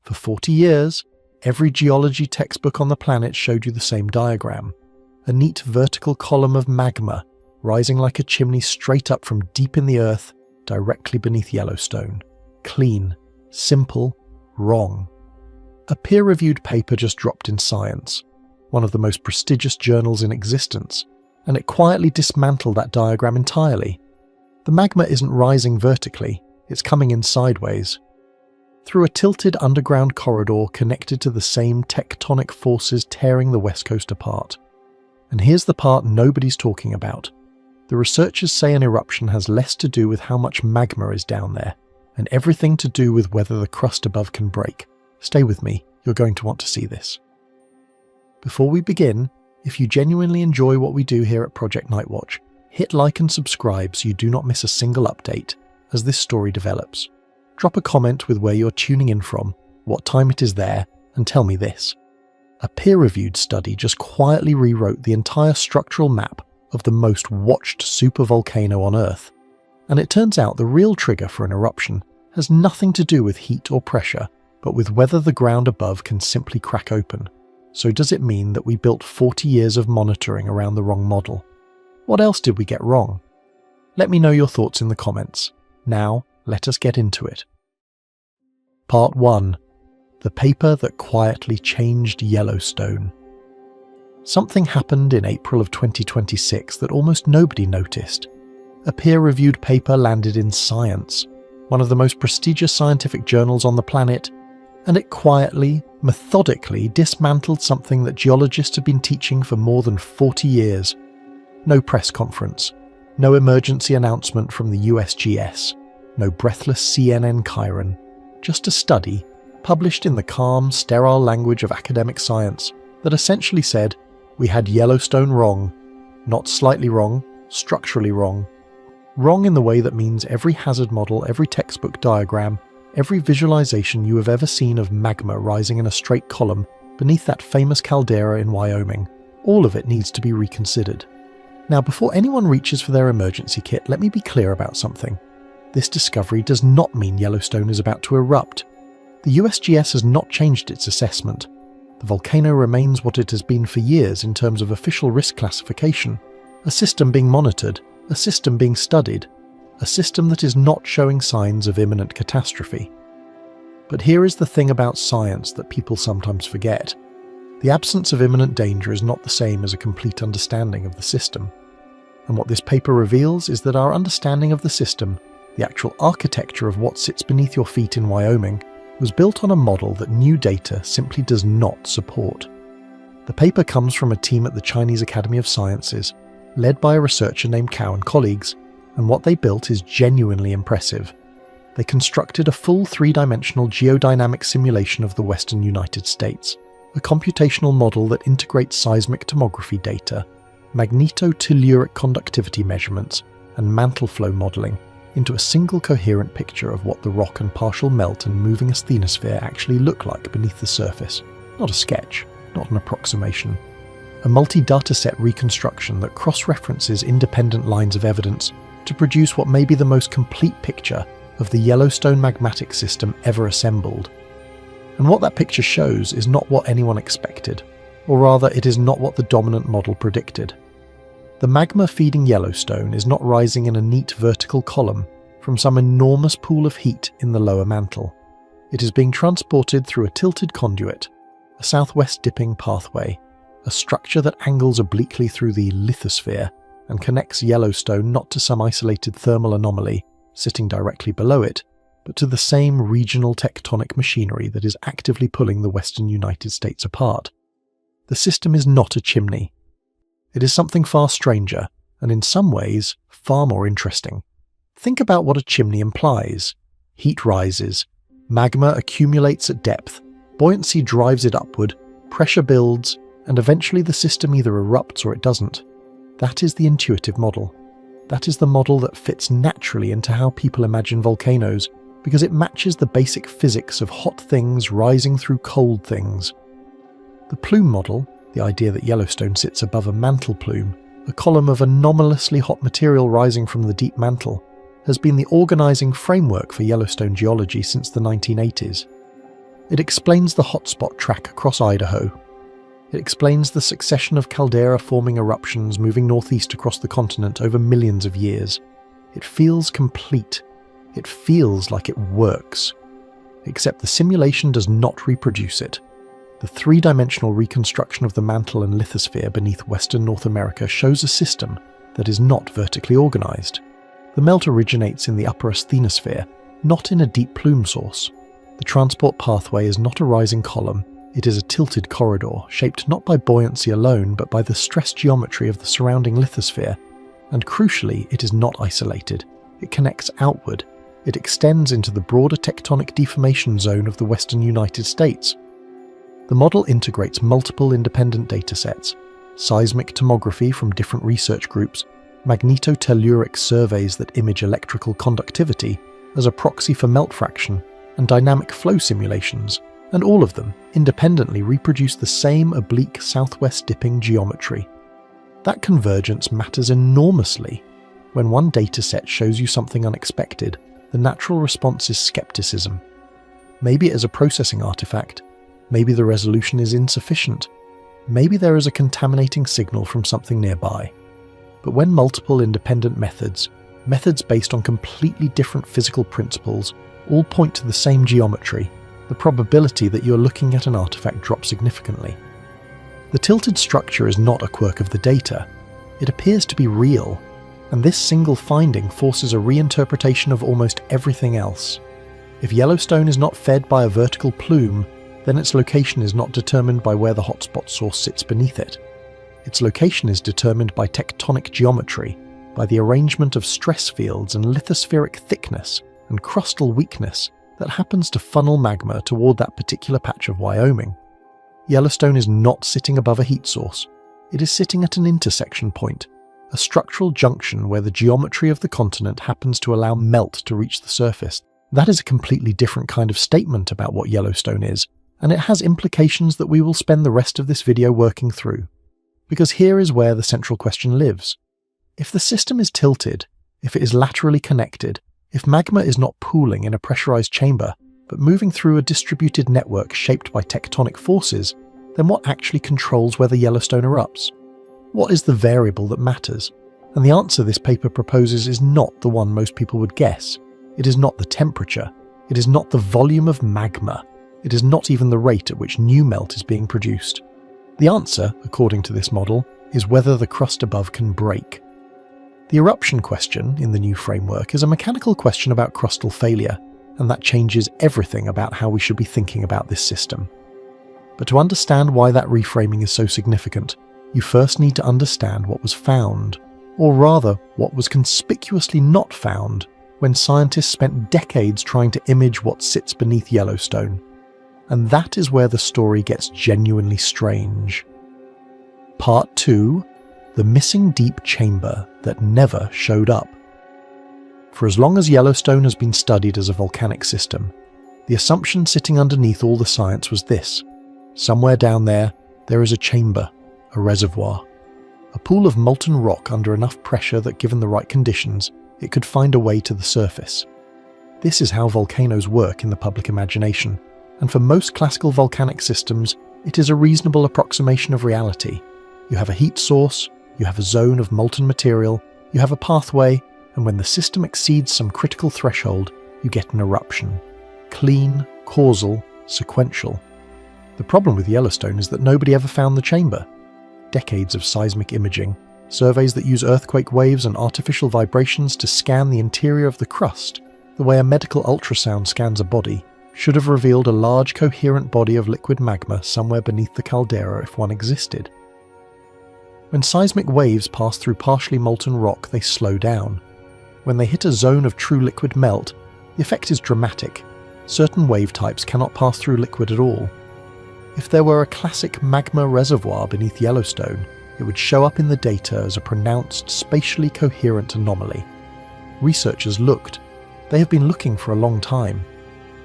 For 40 years, every geology textbook on the planet showed you the same diagram. A neat vertical column of magma rising like a chimney straight up from deep in the earth, directly beneath Yellowstone. Clean, simple, wrong. A peer-reviewed paper just dropped in Science, one of the most prestigious journals in existence, and it quietly dismantled that diagram entirely. The magma isn't rising vertically, it's coming in sideways, through a tilted underground corridor connected to the same tectonic forces tearing the West Coast apart. And here's the part nobody's talking about. The researchers say an eruption has less to do with how much magma is down there, and everything to do with whether the crust above can break. Stay with me, you're going to want to see this. Before we begin, if you genuinely enjoy what we do here at Project Nightwatch, hit like and subscribe so you do not miss a single update as this story develops. Drop a comment with where you're tuning in from, what time it is there, and tell me this. A peer-reviewed study just quietly rewrote the entire structural map of the most watched supervolcano on Earth. And it turns out the real trigger for an eruption has nothing to do with heat or pressure, but with whether the ground above can simply crack open. So does it mean that we built 40 years of monitoring around the wrong model? What else did we get wrong? Let me know your thoughts in the comments. Now, let us get into it. Part 1. The paper that quietly changed Yellowstone. Something happened in April of 2026 that almost nobody noticed. A peer-reviewed paper landed in Science, one of the most prestigious scientific journals on the planet, and it quietly, methodically dismantled something that geologists have been teaching for more than 40 years. No press conference, no emergency announcement from the USGS, no breathless CNN chyron, just a study, published in the calm, sterile language of academic science, that essentially said, we had Yellowstone wrong. Not slightly wrong, structurally wrong. Wrong in the way that means every hazard model, every textbook diagram, every visualization you have ever seen of magma rising in a straight column beneath that famous caldera in Wyoming, all of it needs to be reconsidered. Now, before anyone reaches for their emergency kit, let me be clear about something. This discovery does not mean Yellowstone is about to erupt. The USGS has not changed its assessment. The volcano remains what it has been for years in terms of official risk classification, a system being monitored, a system being studied, a system that is not showing signs of imminent catastrophe. But here is the thing about science that people sometimes forget. The absence of imminent danger is not the same as a complete understanding of the system. And what this paper reveals is that our understanding of the system, the actual architecture of what sits beneath your feet in Wyoming, was built on a model that new data simply does not support. The paper comes from a team at the Chinese Academy of Sciences, led by a researcher named Cao and colleagues, and what they built is genuinely impressive. They constructed a full three-dimensional geodynamic simulation of the western United States, a computational model that integrates seismic tomography data, magnetotelluric conductivity measurements, and mantle flow modeling into a single coherent picture of what the rock and partial melt and moving asthenosphere actually look like beneath the surface. Not a sketch, not an approximation. A multi-dataset reconstruction that cross-references independent lines of evidence to produce what may be the most complete picture of the Yellowstone magmatic system ever assembled. And what that picture shows is not what anyone expected, or rather it is not what the dominant model predicted. The magma feeding Yellowstone is not rising in a neat vertical column from some enormous pool of heat in the lower mantle. It is being transported through a tilted conduit, a southwest dipping pathway, a structure that angles obliquely through the lithosphere and connects Yellowstone not to some isolated thermal anomaly sitting directly below it, but to the same regional tectonic machinery that is actively pulling the western United States apart. The system is not a chimney. It is something far stranger, and in some ways, far more interesting. Think about what a chimney implies. Heat rises, magma accumulates at depth, buoyancy drives it upward, pressure builds, and eventually the system either erupts or it doesn't. That is the intuitive model. That is the model that fits naturally into how people imagine volcanoes, because it matches the basic physics of hot things rising through cold things. The plume model, the idea that Yellowstone sits above a mantle plume, a column of anomalously hot material rising from the deep mantle, has been the organising framework for Yellowstone geology since the 1980s. It explains the hotspot track across Idaho. It explains the succession of caldera-forming eruptions moving northeast across the continent over millions of years. It feels complete. It feels like it works. Except the simulation does not reproduce it. The three-dimensional reconstruction of the mantle and lithosphere beneath western North America shows a system that is not vertically organized. The melt originates in the upper asthenosphere, not in a deep plume source. The transport pathway is not a rising column, it is a tilted corridor, shaped not by buoyancy alone, but by the stress geometry of the surrounding lithosphere. And crucially, it is not isolated. It connects outward. It extends into the broader tectonic deformation zone of the western United States. The model integrates multiple independent datasets, seismic tomography from different research groups, magnetotelluric surveys that image electrical conductivity as a proxy for melt fraction, and dynamic flow simulations, and all of them independently reproduce the same oblique southwest dipping geometry. That convergence matters enormously. When one dataset shows you something unexpected, the natural response is skepticism. Maybe it is a processing artifact. Maybe the resolution is insufficient. Maybe there is a contaminating signal from something nearby. But when multiple independent methods based on completely different physical principles, all point to the same geometry, the probability that you're looking at an artifact drops significantly. The tilted structure is not a quirk of the data. It appears to be real, and this single finding forces a reinterpretation of almost everything else. If Yellowstone is not fed by a vertical plume, then its location is not determined by where the hotspot source sits beneath it. Its location is determined by tectonic geometry, by the arrangement of stress fields and lithospheric thickness and crustal weakness that happens to funnel magma toward that particular patch of Wyoming. Yellowstone is not sitting above a heat source. It is sitting at an intersection point, a structural junction where the geometry of the continent happens to allow melt to reach the surface. That is a completely different kind of statement about what Yellowstone is, and it has implications that we will spend the rest of this video working through. Because here is where the central question lives. If the system is tilted, if it is laterally connected, if magma is not pooling in a pressurized chamber, but moving through a distributed network shaped by tectonic forces, then what actually controls whether Yellowstone erupts? What is the variable that matters? And the answer this paper proposes is not the one most people would guess. It is not the temperature. It is not the volume of magma. It is not even the rate at which new melt is being produced. The answer, according to this model, is whether the crust above can break. The eruption question in the new framework is a mechanical question about crustal failure, and that changes everything about how we should be thinking about this system. But to understand why that reframing is so significant, you first need to understand what was found, or rather, what was conspicuously not found when scientists spent decades trying to image what sits beneath Yellowstone. And that is where the story gets genuinely strange. Part 2: The Missing Deep Chamber That Never Showed Up. For as long as Yellowstone has been studied as a volcanic system, the assumption sitting underneath all the science was this: somewhere down there is a chamber, a reservoir, a pool of molten rock under enough pressure that given the right conditions, it could find a way to the surface. This is how volcanoes work in the public imagination, and for most classical volcanic systems, it is a reasonable approximation of reality. You have a heat source, you have a zone of molten material, you have a pathway, and when the system exceeds some critical threshold, you get an eruption. Clean, causal, sequential. The problem with Yellowstone is that nobody ever found the chamber. Decades of seismic imaging, surveys that use earthquake waves and artificial vibrations to scan the interior of the crust, the way a medical ultrasound scans a body, should have revealed a large coherent body of liquid magma somewhere beneath the caldera if one existed. When seismic waves pass through partially molten rock, they slow down. When they hit a zone of true liquid melt, the effect is dramatic. Certain wave types cannot pass through liquid at all. If there were a classic magma reservoir beneath Yellowstone, it would show up in the data as a pronounced, spatially coherent anomaly. Researchers looked. They have been looking for a long time.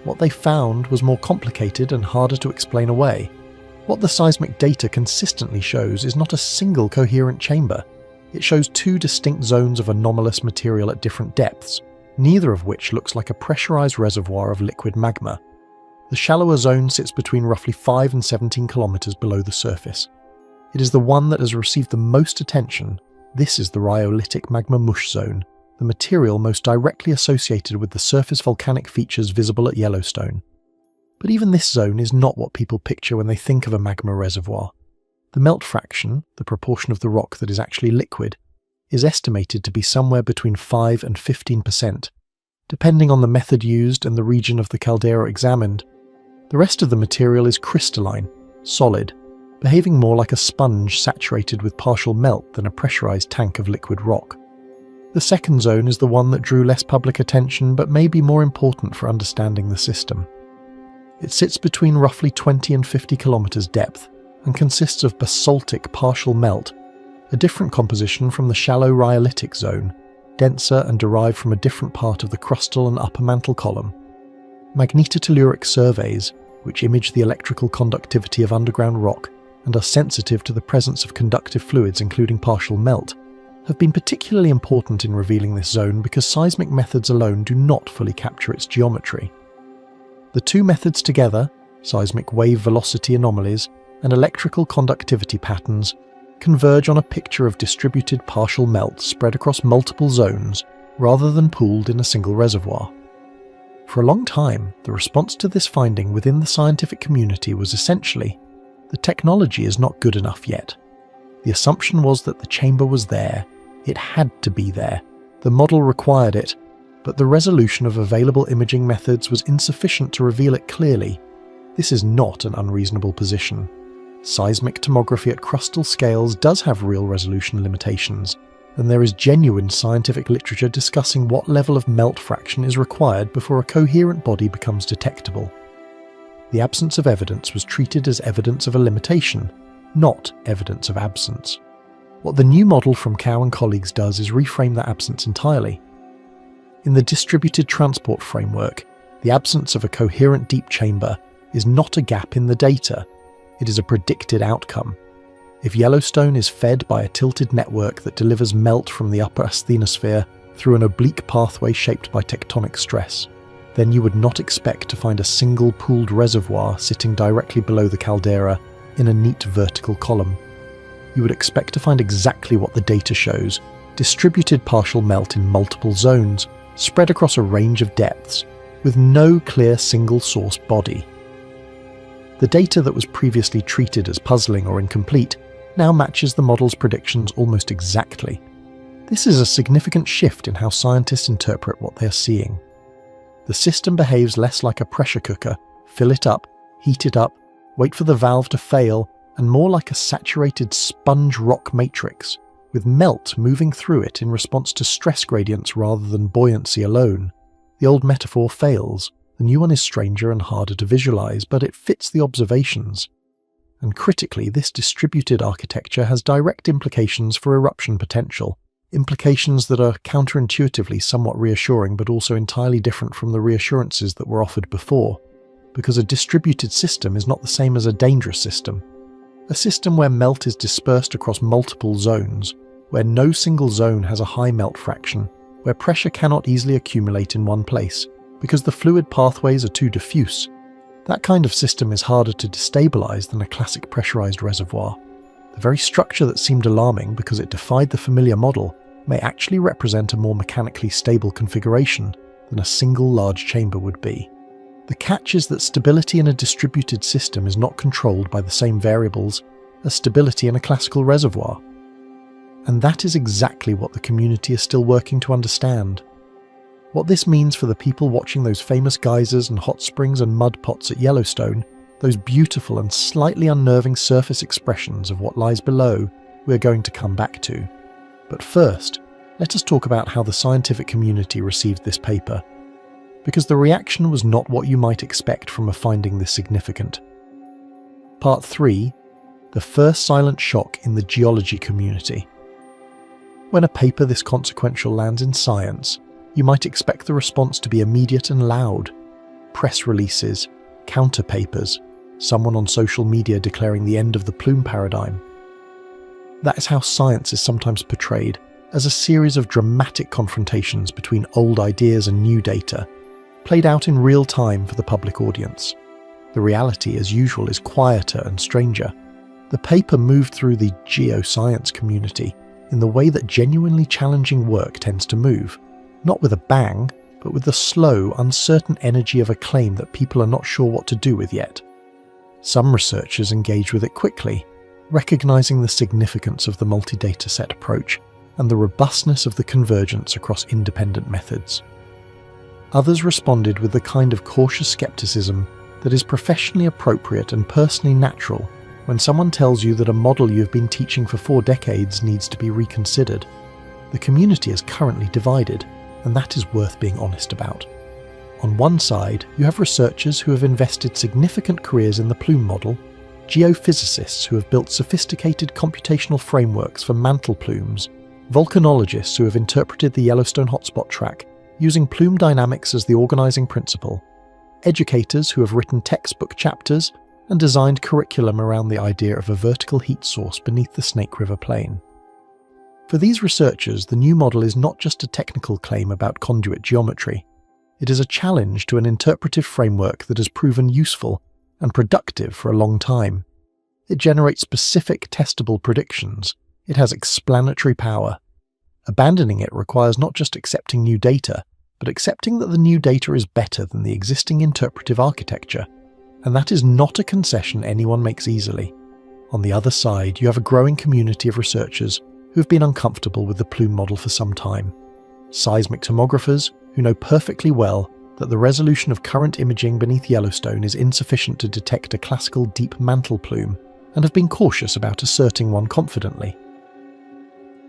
What they found was more complicated and harder to explain away. What the seismic data consistently shows is not a single coherent chamber. It shows two distinct zones of anomalous material at different depths, neither of which looks like a pressurized reservoir of liquid magma. The shallower zone sits between roughly 5 and 17 kilometers below the surface. It is the one that has received the most attention. This is the rhyolitic magma mush zone, the material most directly associated with the surface volcanic features visible at Yellowstone. But even this zone is not what people picture when they think of a magma reservoir. The melt fraction, the proportion of the rock that is actually liquid, is estimated to be somewhere between 5 and 15%, depending on the method used and the region of the caldera examined. The rest of the material is crystalline, solid, behaving more like a sponge saturated with partial melt than a pressurized tank of liquid rock. The second zone is the one that drew less public attention but may be more important for understanding the system. It sits between roughly 20 and 50 kilometers depth and consists of basaltic partial melt, a different composition from the shallow rhyolitic zone, denser and derived from a different part of the crustal and upper mantle column. Magnetotelluric surveys, which image the electrical conductivity of underground rock and are sensitive to the presence of conductive fluids including partial melt, have been particularly important in revealing this zone because seismic methods alone do not fully capture its geometry. The two methods together, seismic wave velocity anomalies and electrical conductivity patterns, converge on a picture of distributed partial melt spread across multiple zones rather than pooled in a single reservoir. For a long time, the response to this finding within the scientific community was essentially, the technology is not good enough yet. The assumption was that the chamber was there, it had to be there, the model required it, but the resolution of available imaging methods was insufficient to reveal it clearly. This is not an unreasonable position. Seismic tomography at crustal scales does have real resolution limitations, and there is genuine scientific literature discussing what level of melt fraction is required before a coherent body becomes detectable. The absence of evidence was treated as evidence of a limitation, not evidence of absence. What the new model from Cow and colleagues does is reframe that absence entirely. In the distributed transport framework, the absence of a coherent deep chamber is not a gap in the data, it is a predicted outcome. If Yellowstone is fed by a tilted network that delivers melt from the upper asthenosphere through an oblique pathway shaped by tectonic stress, then you would not expect to find a single pooled reservoir sitting directly below the caldera in a neat vertical column. You would expect to find exactly what the data shows, distributed partial melt in multiple zones, spread across a range of depths, with no clear single source body. The data that was previously treated as puzzling or incomplete now matches the model's predictions almost exactly. This is a significant shift in how scientists interpret what they are seeing. The system behaves less like a pressure cooker, fill it up, heat it up, wait for the valve to fail, and more like a saturated sponge rock matrix, with melt moving through it in response to stress gradients rather than buoyancy alone. The old metaphor fails. The new one is stranger and harder to visualize, but it fits the observations. And critically, this distributed architecture has direct implications for eruption potential, implications that are counterintuitively somewhat reassuring but also entirely different from the reassurances that were offered before, because a distributed system is not the same as a dangerous system. A system where melt is dispersed across multiple zones, where no single zone has a high melt fraction, where pressure cannot easily accumulate in one place, because the fluid pathways are too diffuse. That kind of system is harder to destabilize than a classic pressurized reservoir. The very structure that seemed alarming because it defied the familiar model may actually represent a more mechanically stable configuration than a single large chamber would be. The catch is that stability in a distributed system is not controlled by the same variables as stability in a classical reservoir. And that is exactly what the community is still working to understand. What this means for the people watching those famous geysers and hot springs and mud pots at Yellowstone, those beautiful and slightly unnerving surface expressions of what lies below, we're going to come back to. But first, let us talk about how the scientific community received this paper, because the reaction was not what you might expect from a finding this significant. Part 3. The first silent shock in the geology community. When a paper this consequential lands in science, you might expect the response to be immediate and loud. Press releases, counter papers, someone on social media declaring the end of the plume paradigm. That is how science is sometimes portrayed, as a series of dramatic confrontations between old ideas and new data, played out in real time for the public audience. The reality, as usual, is quieter and stranger. The paper moved through the geoscience community in the way that genuinely challenging work tends to move, not with a bang, but with the slow, uncertain energy of a claim that people are not sure what to do with yet. Some researchers engage with it quickly, recognizing the significance of the multi-data set approach and the robustness of the convergence across independent methods. Others responded with the kind of cautious skepticism that is professionally appropriate and personally natural when someone tells you that a model you've been teaching for 4 decades needs to be reconsidered. The community is currently divided, and that is worth being honest about. On one side, you have researchers who have invested significant careers in the plume model, geophysicists who have built sophisticated computational frameworks for mantle plumes, volcanologists who have interpreted the Yellowstone hotspot track using plume dynamics as the organizing principle, educators who have written textbook chapters and designed curriculum around the idea of a vertical heat source beneath the Snake River plain. For these researchers, the new model is not just a technical claim about conduit geometry. It is a challenge to an interpretive framework that has proven useful and productive for a long time. It generates specific, testable predictions. It has explanatory power. Abandoning it requires not just accepting new data, but accepting that the new data is better than the existing interpretive architecture. And that is not a concession anyone makes easily. On the other side, you have a growing community of researchers who have been uncomfortable with the plume model for some time. Seismic tomographers who know perfectly well that the resolution of current imaging beneath Yellowstone is insufficient to detect a classical deep mantle plume, and have been cautious about asserting one confidently.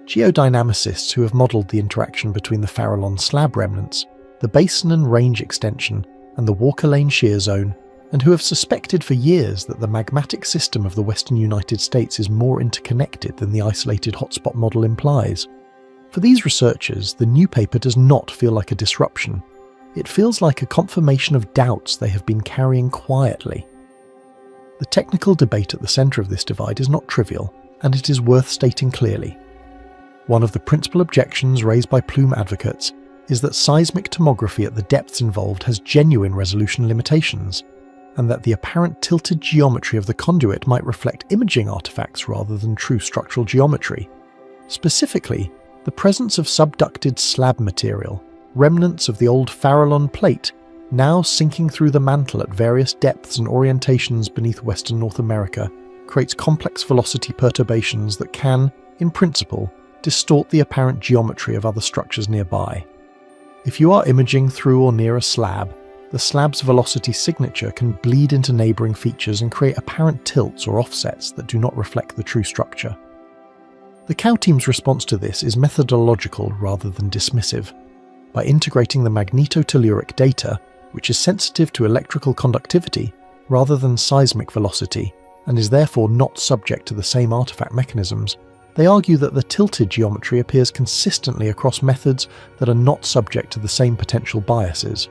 Geodynamicists who have modelled the interaction between the Farallon slab remnants, the basin and range extension, and the Walker Lane shear zone, and who have suspected for years that the magmatic system of the western United States is more interconnected than the isolated hotspot model implies. For these researchers, the new paper does not feel like a disruption. It feels like a confirmation of doubts they have been carrying quietly. The technical debate at the centre of this divide is not trivial, and it is worth stating clearly. One of the principal objections raised by plume advocates is that seismic tomography at the depths involved has genuine resolution limitations, and that the apparent tilted geometry of the conduit might reflect imaging artifacts rather than true structural geometry. Specifically, the presence of subducted slab material, remnants of the old Farallon Plate, now sinking through the mantle at various depths and orientations beneath western North America, creates complex velocity perturbations that can, in principle, distort the apparent geometry of other structures nearby. If you are imaging through or near a slab, the slab's velocity signature can bleed into neighbouring features and create apparent tilts or offsets that do not reflect the true structure. The COW team's response to this is methodological rather than dismissive. By integrating the magnetotelluric data, which is sensitive to electrical conductivity rather than seismic velocity, and is therefore not subject to the same artifact mechanisms, they argue that the tilted geometry appears consistently across methods that are not subject to the same potential biases.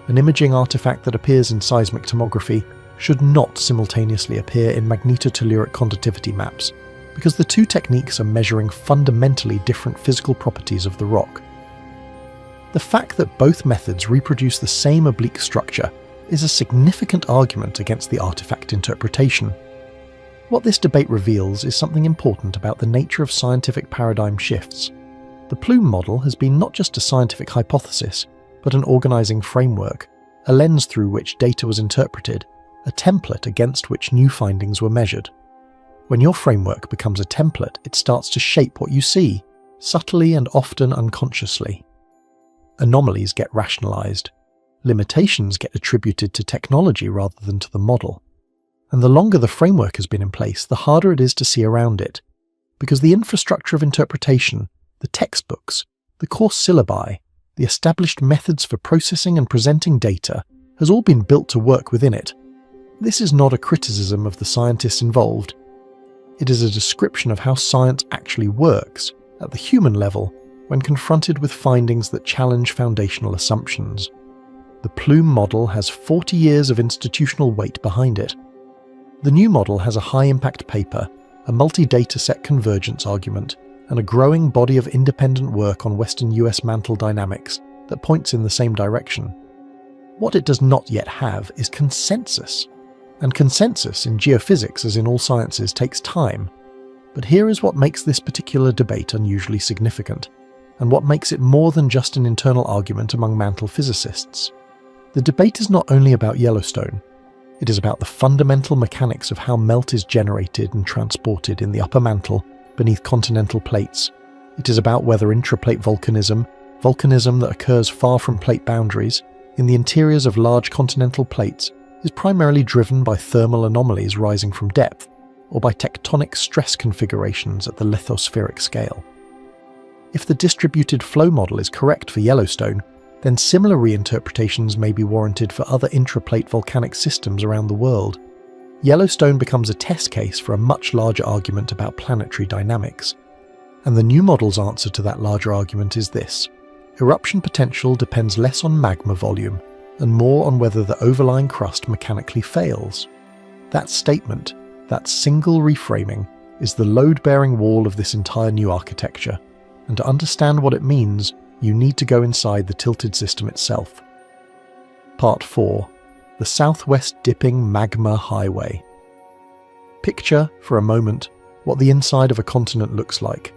An imaging artifact that appears in seismic tomography should not simultaneously appear in magnetotelluric conductivity maps, because the two techniques are measuring fundamentally different physical properties of the rock. The fact that both methods reproduce the same oblique structure is a significant argument against the artifact interpretation. What this debate reveals is something important about the nature of scientific paradigm shifts. The plume model has been not just a scientific hypothesis, but an organizing framework, a lens through which data was interpreted, a template against which new findings were measured. When your framework becomes a template, it starts to shape what you see, subtly and often unconsciously. Anomalies get rationalized. Limitations get attributed to technology rather than to the model. And the longer the framework has been in place, the harder it is to see around it, because the infrastructure of interpretation, the textbooks, the course syllabi, the established methods for processing and presenting data has all been built to work within it. This is not a criticism of the scientists involved. It is a description of how science actually works, at the human level, when confronted with findings that challenge foundational assumptions. The plume model has 40 years of institutional weight behind it. The new model has a high-impact paper, a multi-dataset convergence argument, and a growing body of independent work on Western US mantle dynamics that points in the same direction. What it does not yet have is consensus. and consensus in geophysics, as in all sciences, takes time. But here is what makes this particular debate unusually significant, and what makes it more than just an internal argument among mantle physicists. The debate is not only about Yellowstone, it is about the fundamental mechanics of how melt is generated and transported in the upper mantle beneath continental plates. It is about whether intraplate volcanism that occurs far from plate boundaries, in the interiors of large continental plates, is primarily driven by thermal anomalies rising from depth, or by tectonic stress configurations at the lithospheric scale. If the distributed flow model is correct for Yellowstone, then similar reinterpretations may be warranted for other intraplate volcanic systems around the world. Yellowstone becomes a test case for a much larger argument about planetary dynamics. And the new model's answer to that larger argument is this: eruption potential depends less on magma volume and more on whether the overlying crust mechanically fails. That statement, that single reframing, is the load-bearing wall of this entire new architecture, and to understand what it means, you need to go inside the tilted system itself. Part 4. The Southwest Dipping Magma Highway. Picture, for a moment, what the inside of a continent looks like.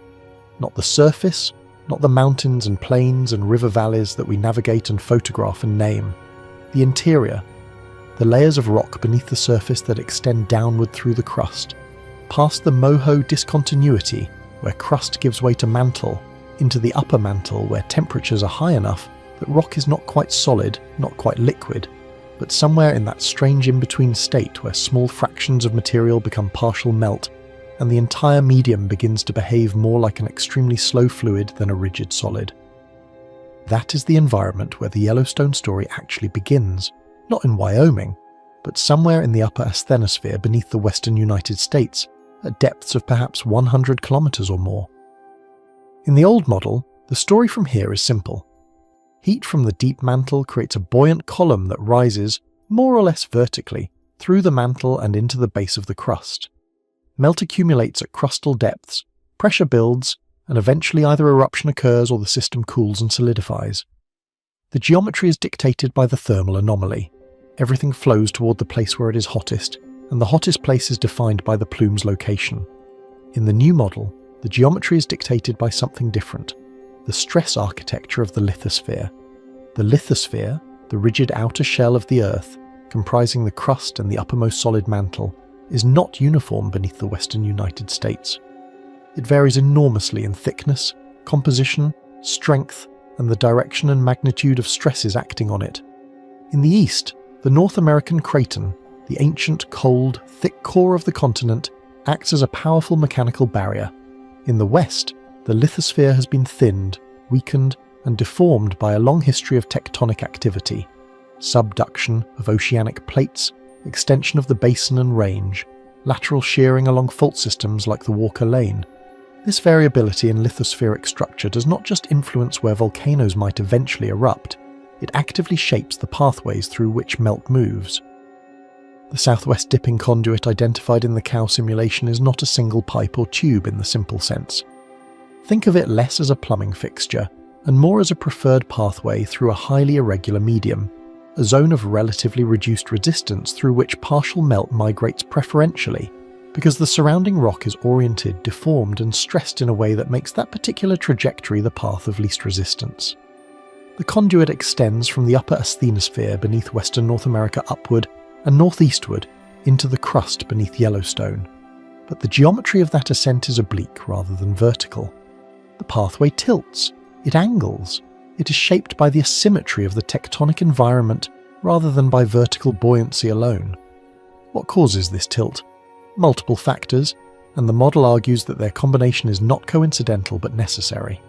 Not the surface, not the mountains and plains and river valleys that we navigate and photograph and name. The interior, the layers of rock beneath the surface that extend downward through the crust, past the moho discontinuity where crust gives way to mantle, into the upper mantle where temperatures are high enough that rock is not quite solid, not quite liquid, but somewhere in that strange in-between state where small fractions of material become partial melt, and the entire medium begins to behave more like an extremely slow fluid than a rigid solid. That is the environment where the Yellowstone story actually begins, not in Wyoming, but somewhere in the upper asthenosphere beneath the western United States, at depths of perhaps 100 kilometers or more. In the old model, the story from here is simple. Heat from the deep mantle creates a buoyant column that rises, more or less vertically, through the mantle and into the base of the crust. Melt accumulates at crustal depths, pressure builds, and eventually either eruption occurs or the system cools and solidifies. The geometry is dictated by the thermal anomaly. Everything flows toward the place where it is hottest, and the hottest place is defined by the plume's location. In the new model, the geometry is dictated by something different: the stress architecture of the lithosphere. The lithosphere, the rigid outer shell of the Earth, comprising the crust and the uppermost solid mantle, is not uniform beneath the western United States. It varies enormously in thickness, composition, strength, and the direction and magnitude of stresses acting on it. In the east, the North American craton, the ancient, cold, thick core of the continent, acts as a powerful mechanical barrier. In the west, the lithosphere has been thinned, weakened, and deformed by a long history of tectonic activity: subduction of oceanic plates, extension of the basin and range, lateral shearing along fault systems like the Walker Lane. This variability in lithospheric structure does not just influence where volcanoes might eventually erupt, it actively shapes the pathways through which melt moves. The southwest dipping conduit identified in the cow simulation is not a single pipe or tube in the simple sense. Think of it less as a plumbing fixture, and more as a preferred pathway through a highly irregular medium, a zone of relatively reduced resistance through which partial melt migrates preferentially, because the surrounding rock is oriented, deformed, and stressed in a way that makes that particular trajectory the path of least resistance. The conduit extends from the upper asthenosphere beneath western North America upward and northeastward into the crust beneath Yellowstone. But the geometry of that ascent is oblique rather than vertical. The pathway tilts, it angles, it is shaped by the asymmetry of the tectonic environment rather than by vertical buoyancy alone. What causes this tilt? Multiple factors, and the model argues that their combination is not coincidental but necessary.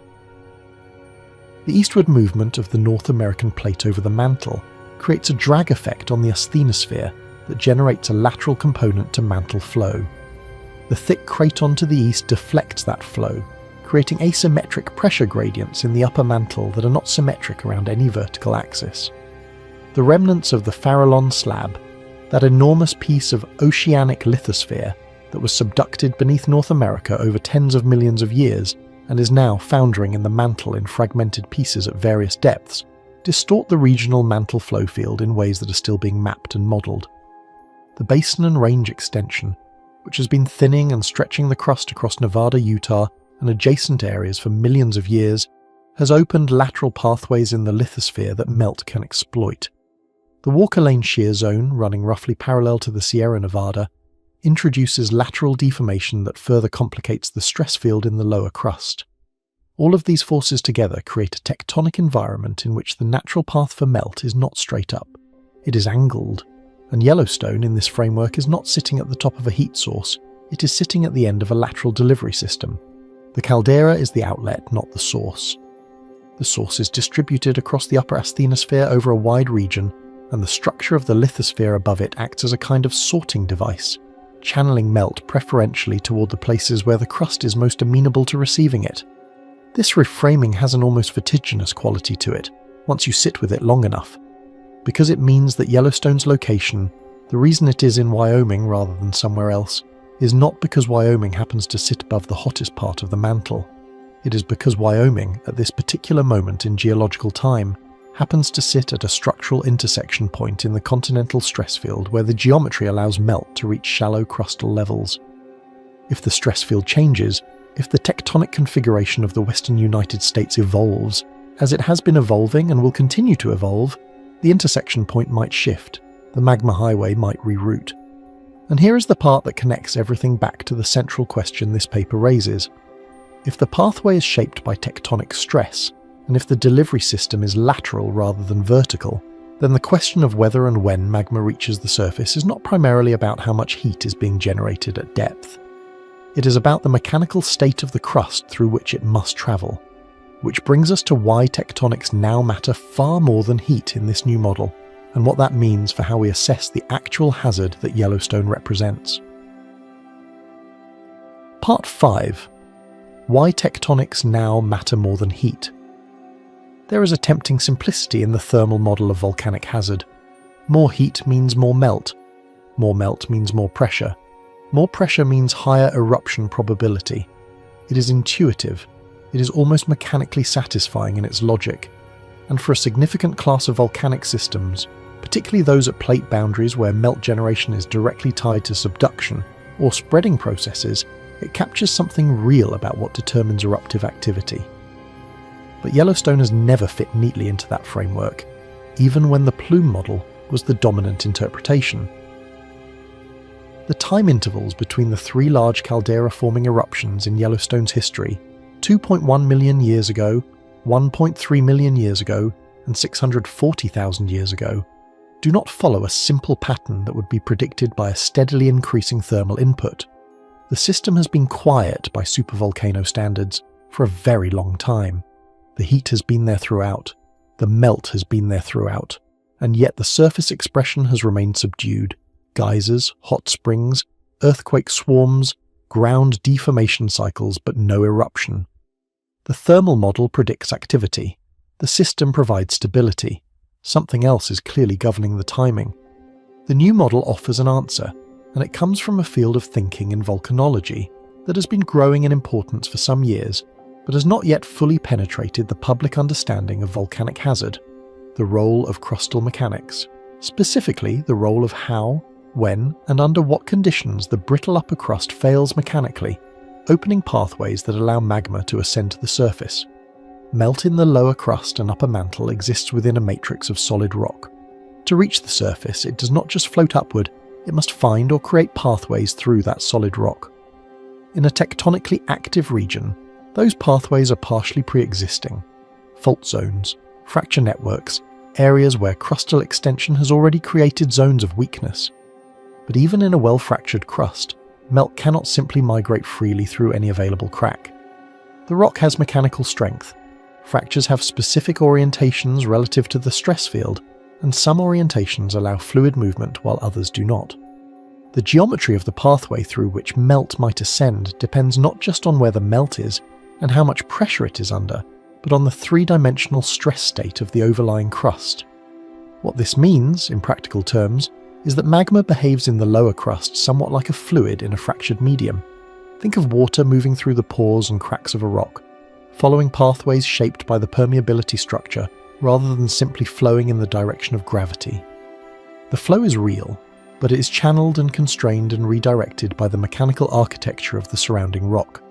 The eastward movement of the North American plate over the mantle creates a drag effect on the asthenosphere that generates a lateral component to mantle flow. The thick craton to the east deflects that flow, creating asymmetric pressure gradients in the upper mantle that are not symmetric around any vertical axis. The remnants of the Farallon slab, that enormous piece of oceanic lithosphere that was subducted beneath North America over tens of millions of years and is now foundering in the mantle in fragmented pieces at various depths, distort the regional mantle flow field in ways that are still being mapped and modelled. the basin and range extension, which has been thinning and stretching the crust across Nevada, Utah, and adjacent areas for millions of years, has opened lateral pathways in the lithosphere that melt can exploit. The Walker Lane Shear Zone, running roughly parallel to the Sierra Nevada, introduces lateral deformation that further complicates the stress field in the lower crust. All of these forces together create a tectonic environment in which the natural path for melt is not straight up. It is angled, and Yellowstone in this framework is not sitting at the top of a heat source, it is sitting at the end of a lateral delivery system. The caldera is the outlet, not the source. The source is distributed across the upper asthenosphere over a wide region, and the structure of the lithosphere above it acts as a kind of sorting device, channeling melt preferentially toward the places where the crust is most amenable to receiving it. This reframing has an almost vertiginous quality to it, once you sit with it long enough, because it means that Yellowstone's location, the reason it is in Wyoming rather than somewhere else, is not because Wyoming happens to sit above the hottest part of the mantle. It is because Wyoming, at this particular moment in geological time, happens to sit at a structural intersection point in the continental stress field where the geometry allows melt to reach shallow crustal levels. If the stress field changes, if the tectonic configuration of the western United States evolves, as it has been evolving and will continue to evolve, the intersection point might shift, the magma highway might reroute. And here is the part that connects everything back to the central question this paper raises. If the pathway is shaped by tectonic stress, and if the delivery system is lateral rather than vertical, then the question of whether and when magma reaches the surface is not primarily about how much heat is being generated at depth. It is about the mechanical state of the crust through which it must travel, which brings us to why tectonics now matter far more than heat in this new model, and what that means for how we assess the actual hazard that Yellowstone represents. Part 5. Why tectonics now matter more than heat. There is a tempting simplicity in the thermal model of volcanic hazard. More heat means more melt. More melt means more pressure. More pressure means higher eruption probability. It is intuitive. It is almost mechanically satisfying in its logic. And for a significant class of volcanic systems, particularly those at plate boundaries where melt generation is directly tied to subduction or spreading processes, it captures something real about what determines eruptive activity. But Yellowstone has never fit neatly into that framework, even when the plume model was the dominant interpretation. The time intervals between the three large caldera-forming eruptions in Yellowstone's history, 2.1 million years ago, 1.3 million years ago, and 640,000 years ago, do not follow a simple pattern that would be predicted by a steadily increasing thermal input. The system has been quiet by supervolcano standards for a very long time. The heat has been there throughout, the melt has been there throughout, and yet the surface expression has remained subdued. Geysers, hot springs, earthquake swarms, ground deformation cycles, but no eruption. The thermal model predicts activity. The system provides stability. Something else is clearly governing the timing. The new model offers an answer, and it comes from a field of thinking in volcanology that has been growing in importance for some years, but has not yet fully penetrated the public understanding of volcanic hazard, the role of crustal mechanics, specifically the role of how, when, and under what conditions the brittle upper crust fails mechanically, opening pathways that allow magma to ascend to the surface. Melt in the lower crust and upper mantle exists within a matrix of solid rock. To reach the surface, it does not just float upward, it must find or create pathways through that solid rock. In a tectonically active region, those pathways are partially pre-existing. Fault zones, fracture networks, areas where crustal extension has already created zones of weakness. But even in a well-fractured crust, melt cannot simply migrate freely through any available crack. The rock has mechanical strength. Fractures have specific orientations relative to the stress field, and some orientations allow fluid movement while others do not. The geometry of the pathway through which melt might ascend depends not just on where the melt is and how much pressure it is under, but on the three-dimensional stress state of the overlying crust. What this means, in practical terms, is that magma behaves in the lower crust somewhat like a fluid in a fractured medium. Think of water moving through the pores and cracks of a rock, following pathways shaped by the permeability structure rather than simply flowing in the direction of gravity. The flow is real. but it is channeled and constrained and redirected by the mechanical architecture of the surrounding rock.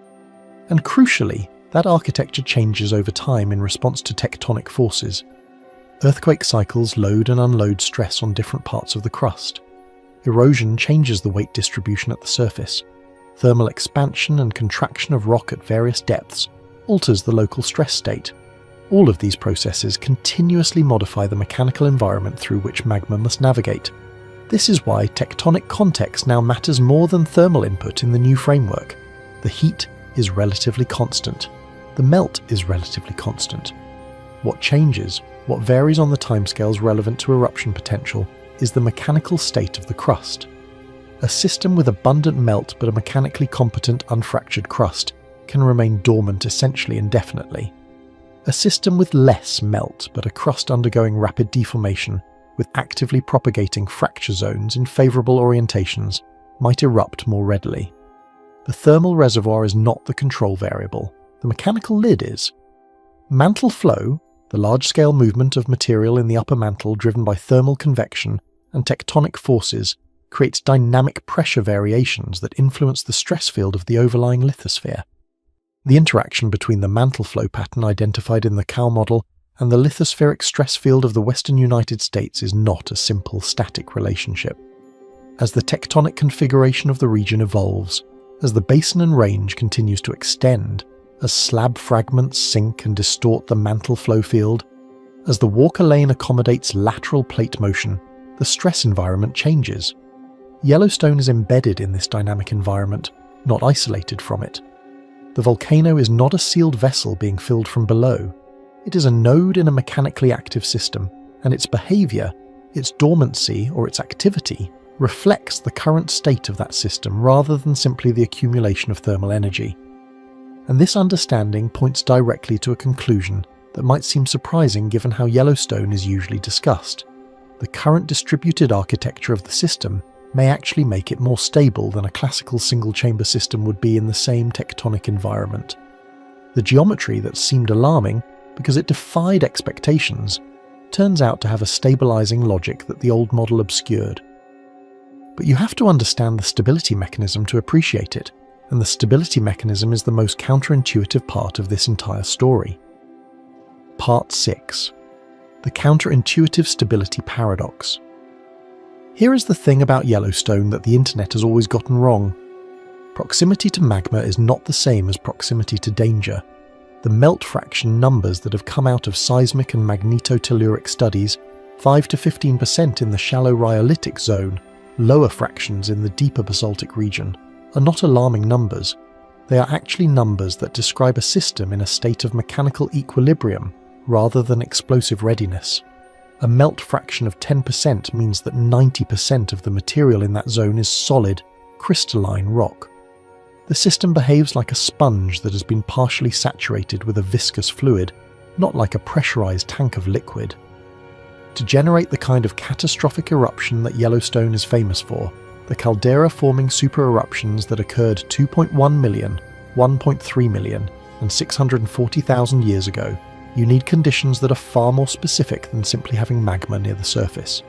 And crucially, that architecture changes over time in response to tectonic forces. Earthquake cycles load and unload stress on different parts of the crust. Erosion changes the weight distribution at the surface. Thermal expansion and contraction of rock at various depths alters the local stress state. All of these processes continuously modify the mechanical environment through which magma must navigate. This is why tectonic context now matters more than thermal input in the new framework. The heat is relatively constant. The melt is relatively constant. What changes, what varies on the timescales relevant to eruption potential, is the mechanical state of the crust. A system with abundant melt but a mechanically competent unfractured crust can remain dormant essentially indefinitely. A system with less melt but a crust undergoing rapid deformation, with actively propagating fracture zones in favourable orientations, might erupt more readily. The thermal reservoir is not the control variable, the mechanical lid is. Mantle flow, the large-scale movement of material in the upper mantle driven by thermal convection and tectonic forces, creates dynamic pressure variations that influence the stress field of the overlying lithosphere. The interaction between the mantle flow pattern identified in the Cow model and the lithospheric stress field of the western United States is not a simple static relationship. As the tectonic configuration of the region evolves, as the basin and range continues to extend, as slab fragments sink and distort the mantle flow field, as the Walker lane accommodates lateral plate motion, the stress environment changes. Yellowstone is embedded in this dynamic environment, not isolated from it. The volcano is not a sealed vessel being filled from below. It is a node in a mechanically active system, and its behaviour, its dormancy or its activity, reflects the current state of that system rather than simply the accumulation of thermal energy. And this understanding points directly to a conclusion that might seem surprising given how Yellowstone is usually discussed. The current distributed architecture of the system may actually make it more stable than a classical single-chamber system would be in the same tectonic environment. The geometry that seemed alarming because it defied expectations turns out to have a stabilizing logic that the old model obscured. But you have to understand the stability mechanism to appreciate it, and the stability mechanism is the most counterintuitive part of this entire story. Part 6. The counterintuitive stability paradox. Here is the thing about Yellowstone that the internet has always gotten wrong. Proximity to magma is not the same as proximity to danger. The melt fraction numbers that have come out of seismic and magnetotelluric studies, 5 to 15% in the shallow rhyolitic zone, lower fractions in the deeper basaltic region, are not alarming numbers. They are actually numbers that describe a system in a state of mechanical equilibrium rather than explosive readiness. A melt fraction of 10% means that 90% of the material in that zone is solid, crystalline rock. The system behaves like a sponge that has been partially saturated with a viscous fluid, not like a pressurized tank of liquid. To generate the kind of catastrophic eruption that Yellowstone is famous for, the caldera-forming supereruptions that occurred 2.1 million, 1.3 million, and 640,000 years ago, you need conditions that are far more specific than simply having magma near the surface.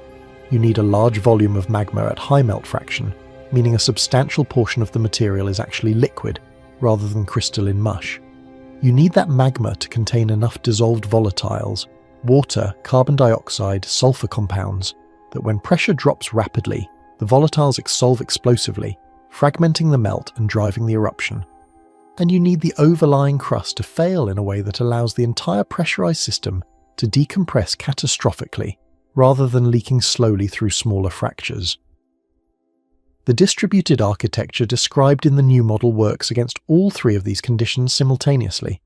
You need a large volume of magma at high melt fraction, meaning a substantial portion of the material is actually liquid, rather than crystalline mush. You need that magma to contain enough dissolved volatiles, water, carbon dioxide, sulfur compounds, that when pressure drops rapidly, the volatiles solve explosively, fragmenting the melt and driving the eruption. And you need the overlying crust to fail in a way that allows the entire pressurized system to decompress catastrophically, rather than leaking slowly through smaller fractures. The distributed architecture described in the new model works against all three of these conditions simultaneously.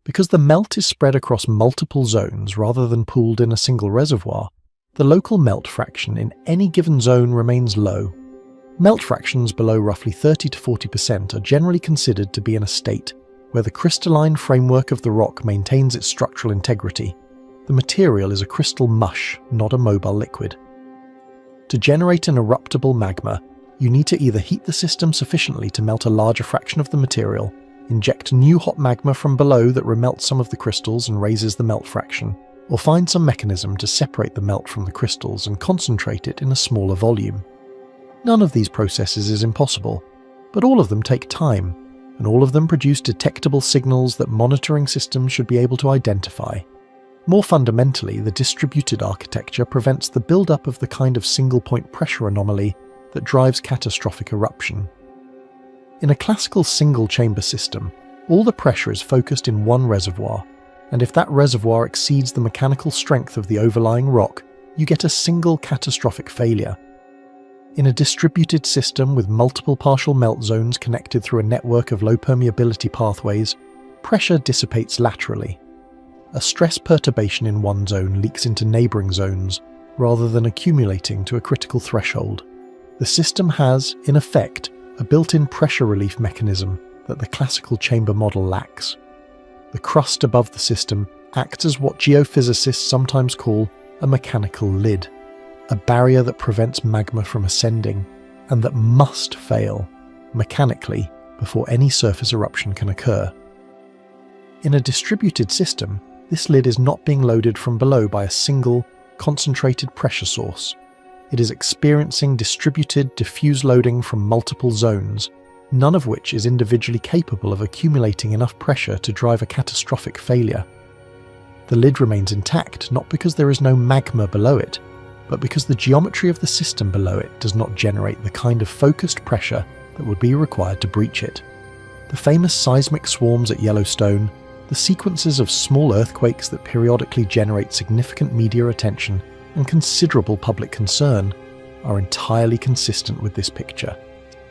Because the melt is spread across multiple zones rather than pooled in a single reservoir, the local melt fraction in any given zone remains low. Melt fractions below roughly 30 to 40% are generally considered to be in a state where the crystalline framework of the rock maintains its structural integrity. The material is a crystal mush, not a mobile liquid. To generate an eruptible magma, you need to either heat the system sufficiently to melt a larger fraction of the material, inject new hot magma from below that remelts some of the crystals and raises the melt fraction, or find some mechanism to separate the melt from the crystals and concentrate it in a smaller volume. None of these processes is impossible, but all of them take time, and all of them produce detectable signals that monitoring systems should be able to identify. More fundamentally, the distributed architecture prevents the build-up of the kind of single-point pressure anomaly that drives catastrophic eruption. In a classical single-chamber system, all the pressure is focused in one reservoir, and if that reservoir exceeds the mechanical strength of the overlying rock, you get a single catastrophic failure. In a distributed system with multiple partial melt zones connected through a network of low permeability pathways, pressure dissipates laterally. A stress perturbation in one zone leaks into neighbouring zones, rather than accumulating to a critical threshold. The system has, in effect, a built-in pressure relief mechanism that the classical chamber model lacks. The crust above the system acts as what geophysicists sometimes call a mechanical lid, a barrier that prevents magma from ascending, and that must fail, mechanically, before any surface eruption can occur. In a distributed system, this lid is not being loaded from below by a single, concentrated pressure source. It is experiencing distributed, diffuse loading from multiple zones, none of which is individually capable of accumulating enough pressure to drive a catastrophic failure. The lid remains intact not because there is no magma below it, but because the geometry of the system below it does not generate the kind of focused pressure that would be required to breach it. The famous seismic swarms at Yellowstone, the sequences of small earthquakes that periodically generate significant media attention and considerable public concern, are entirely consistent with this picture.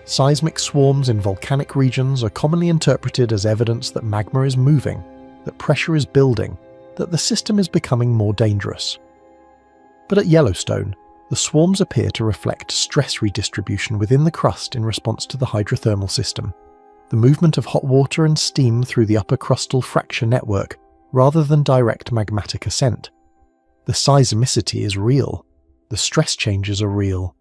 Seismic swarms in volcanic regions are commonly interpreted as evidence that magma is moving, that pressure is building, that the system is becoming more dangerous. But at Yellowstone, the swarms appear to reflect stress redistribution within the crust in response to the hydrothermal system, the movement of hot water and steam through the upper crustal fracture network, rather than direct magmatic ascent. The seismicity is real, the stress changes are real,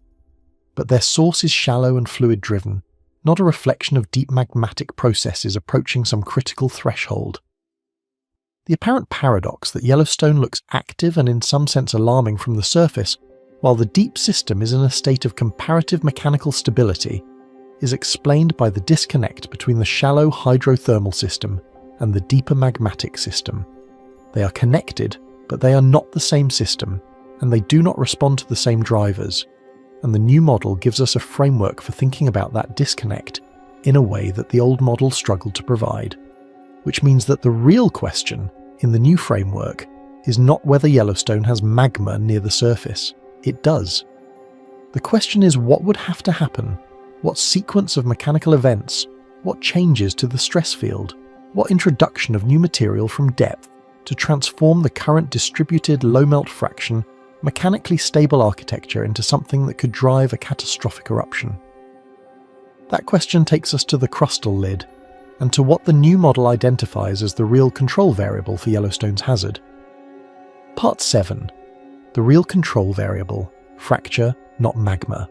but their source is shallow and fluid-driven, not a reflection of deep magmatic processes approaching some critical threshold. The apparent paradox that Yellowstone looks active and in some sense alarming from the surface, while the deep system is in a state of comparative mechanical stability, is explained by the disconnect between the shallow hydrothermal system and the deeper magmatic system. They are connected, but they are not the same system, and they do not respond to the same drivers, and the new model gives us a framework for thinking about that disconnect in a way that the old model struggled to provide, which means that the real question in the new framework is not whether Yellowstone has magma near the surface. It does. The question is what would have to happen, what sequence of mechanical events, what changes to the stress field, what introduction of new material from depth to transform the current distributed low-melt fraction, mechanically stable architecture into something that could drive a catastrophic eruption. That question takes us to the crustal lid, and to what the new model identifies as the real control variable for Yellowstone's hazard. Part 7. The real control variable, fracture, not magma.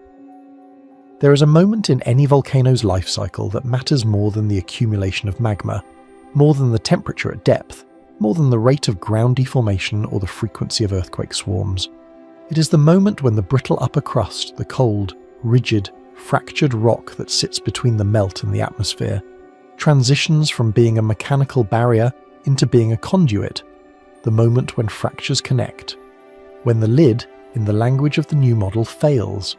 There is a moment in any volcano's life cycle that matters more than the accumulation of magma, more than the temperature at depth, more than the rate of ground deformation or the frequency of earthquake swarms. It is the moment when the brittle upper crust, the cold, rigid, fractured rock that sits between the melt and the atmosphere, transitions from being a mechanical barrier into being a conduit, the moment when fractures connect, when the lid, in the language of the new model, fails.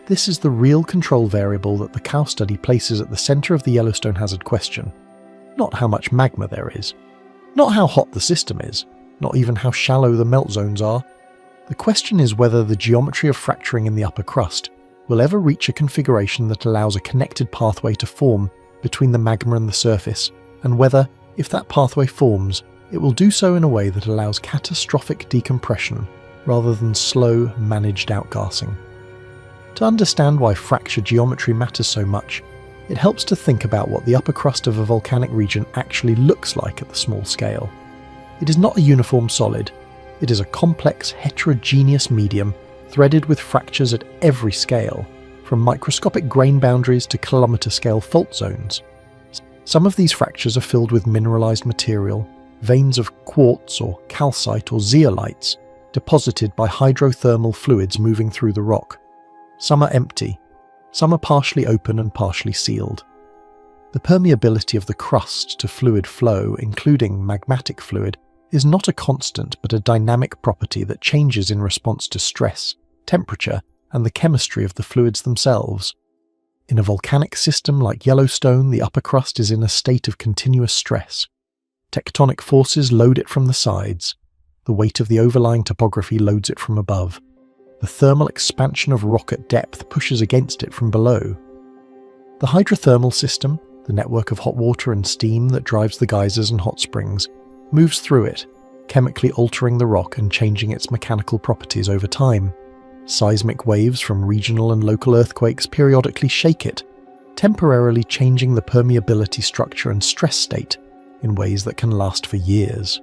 This is the real control variable that the cow study places at the centre of the Yellowstone hazard question. Not how much magma there is, not how hot the system is, not even how shallow the melt zones are. The question is whether the geometry of fracturing in the upper crust will ever reach a configuration that allows a connected pathway to form between the magma and the surface, and whether, if that pathway forms, it will do so in a way that allows catastrophic decompression rather than slow, managed outgassing. To understand why fracture geometry matters so much, it helps to think about what the upper crust of a volcanic region actually looks like at the small scale. It is not a uniform solid, it is a complex, heterogeneous medium threaded with fractures at every scale, from microscopic grain boundaries to kilometre-scale fault zones. Some of these fractures are filled with mineralised material, veins of quartz or calcite or zeolites, deposited by hydrothermal fluids moving through the rock. Some are empty. Some are partially open and partially sealed. The permeability of the crust to fluid flow, including magmatic fluid, is not a constant but a dynamic property that changes in response to stress, temperature, and the chemistry of the fluids themselves. In a volcanic system like Yellowstone, the upper crust is in a state of continuous stress. Tectonic forces load it from the sides. The weight of the overlying topography loads it from above. The thermal expansion of rock at depth pushes against it from below. The hydrothermal system, the network of hot water and steam that drives the geysers and hot springs, moves through it, chemically altering the rock and changing its mechanical properties over time. Seismic waves from regional and local earthquakes periodically shake it, temporarily changing the permeability structure and stress state in ways that can last for years.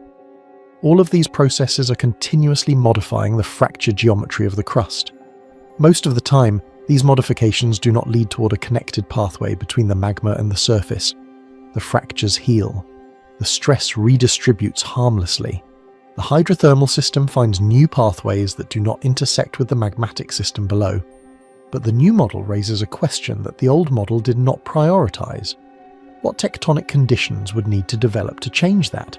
All of these processes are continuously modifying the fracture geometry of the crust. Most of the time, these modifications do not lead toward a connected pathway between the magma and the surface. The fractures heal. The stress redistributes harmlessly. The hydrothermal system finds new pathways that do not intersect with the magmatic system below. But the new model raises a question that the old model did not prioritize. What tectonic conditions would need to develop to change that?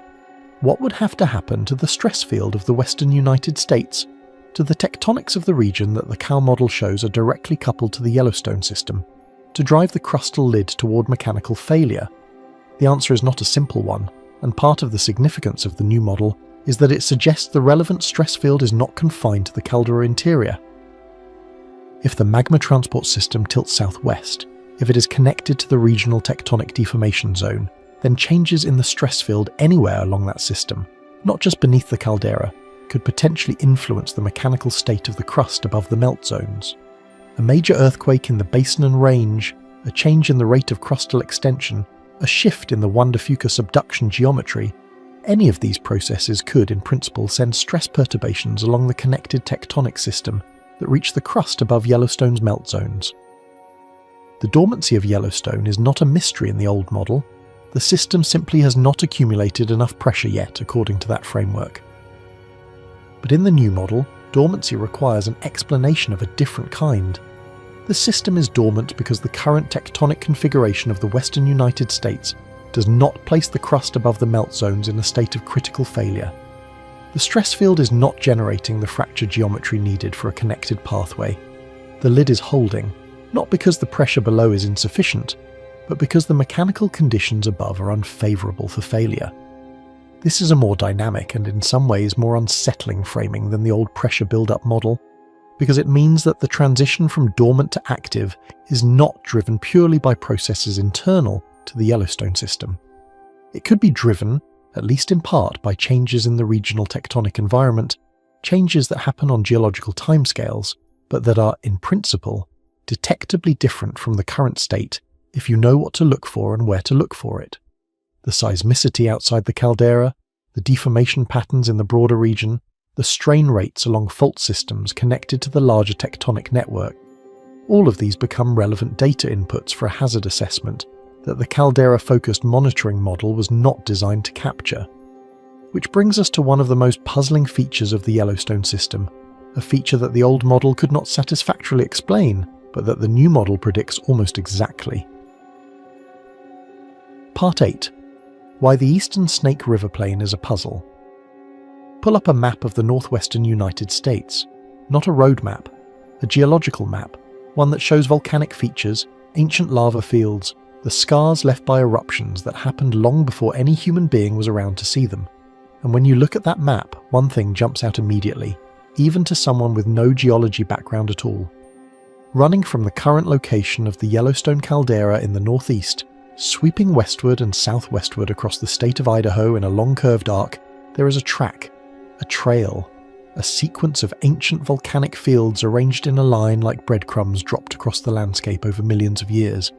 What would have to happen to the stress field of the western United States, to the tectonics of the region that the CAL model shows are directly coupled to the Yellowstone system, to drive the crustal lid toward mechanical failure? The answer is not a simple one, and part of the significance of the new model is that it suggests the relevant stress field is not confined to the caldera interior. If the magma transport system tilts southwest, if it is connected to the regional tectonic deformation zone, then changes in the stress field anywhere along that system, not just beneath the caldera, could potentially influence the mechanical state of the crust above the melt zones. A major earthquake in the basin and range, a change in the rate of crustal extension, a shift in the Wanda-Fuka subduction geometry, any of these processes could, in principle, send stress perturbations along the connected tectonic system that reach the crust above Yellowstone's melt zones. The dormancy of Yellowstone is not a mystery in the old model. The system simply has not accumulated enough pressure yet, according to that framework. But in the new model, dormancy requires an explanation of a different kind. The system is dormant because the current tectonic configuration of the western United States does not place the crust above the melt zones in a state of critical failure. The stress field is not generating the fracture geometry needed for a connected pathway. The lid is holding, not because the pressure below is insufficient, but because the mechanical conditions above are unfavourable for failure. This is a more dynamic and in some ways more unsettling framing than the old pressure build-up model, because it means that the transition from dormant to active is not driven purely by processes internal to the Yellowstone system. It could be driven, at least in part, by changes in the regional tectonic environment, changes that happen on geological timescales, but that are, in principle, detectably different from the current state if you know what to look for and where to look for it. The seismicity outside the caldera, the deformation patterns in the broader region, the strain rates along fault systems connected to the larger tectonic network, all of these become relevant data inputs for a hazard assessment that the caldera-focused monitoring model was not designed to capture. Which brings us to one of the most puzzling features of the Yellowstone system, a feature that the old model could not satisfactorily explain, but that the new model predicts almost exactly. Part 8. Why the Eastern Snake River Plain is a puzzle. Pull up a map of the northwestern United States, not a road map, a geological map, one that shows volcanic features, ancient lava fields, the scars left by eruptions that happened long before any human being was around to see them. And when you look at that map, one thing jumps out immediately, even to someone with no geology background at all. Running from the current location of the Yellowstone caldera in the northeast, sweeping westward and southwestward across the state of Idaho in a long curved arc, there is a track, a trail, a sequence of ancient volcanic fields arranged in a line like breadcrumbs dropped across the landscape over millions of years.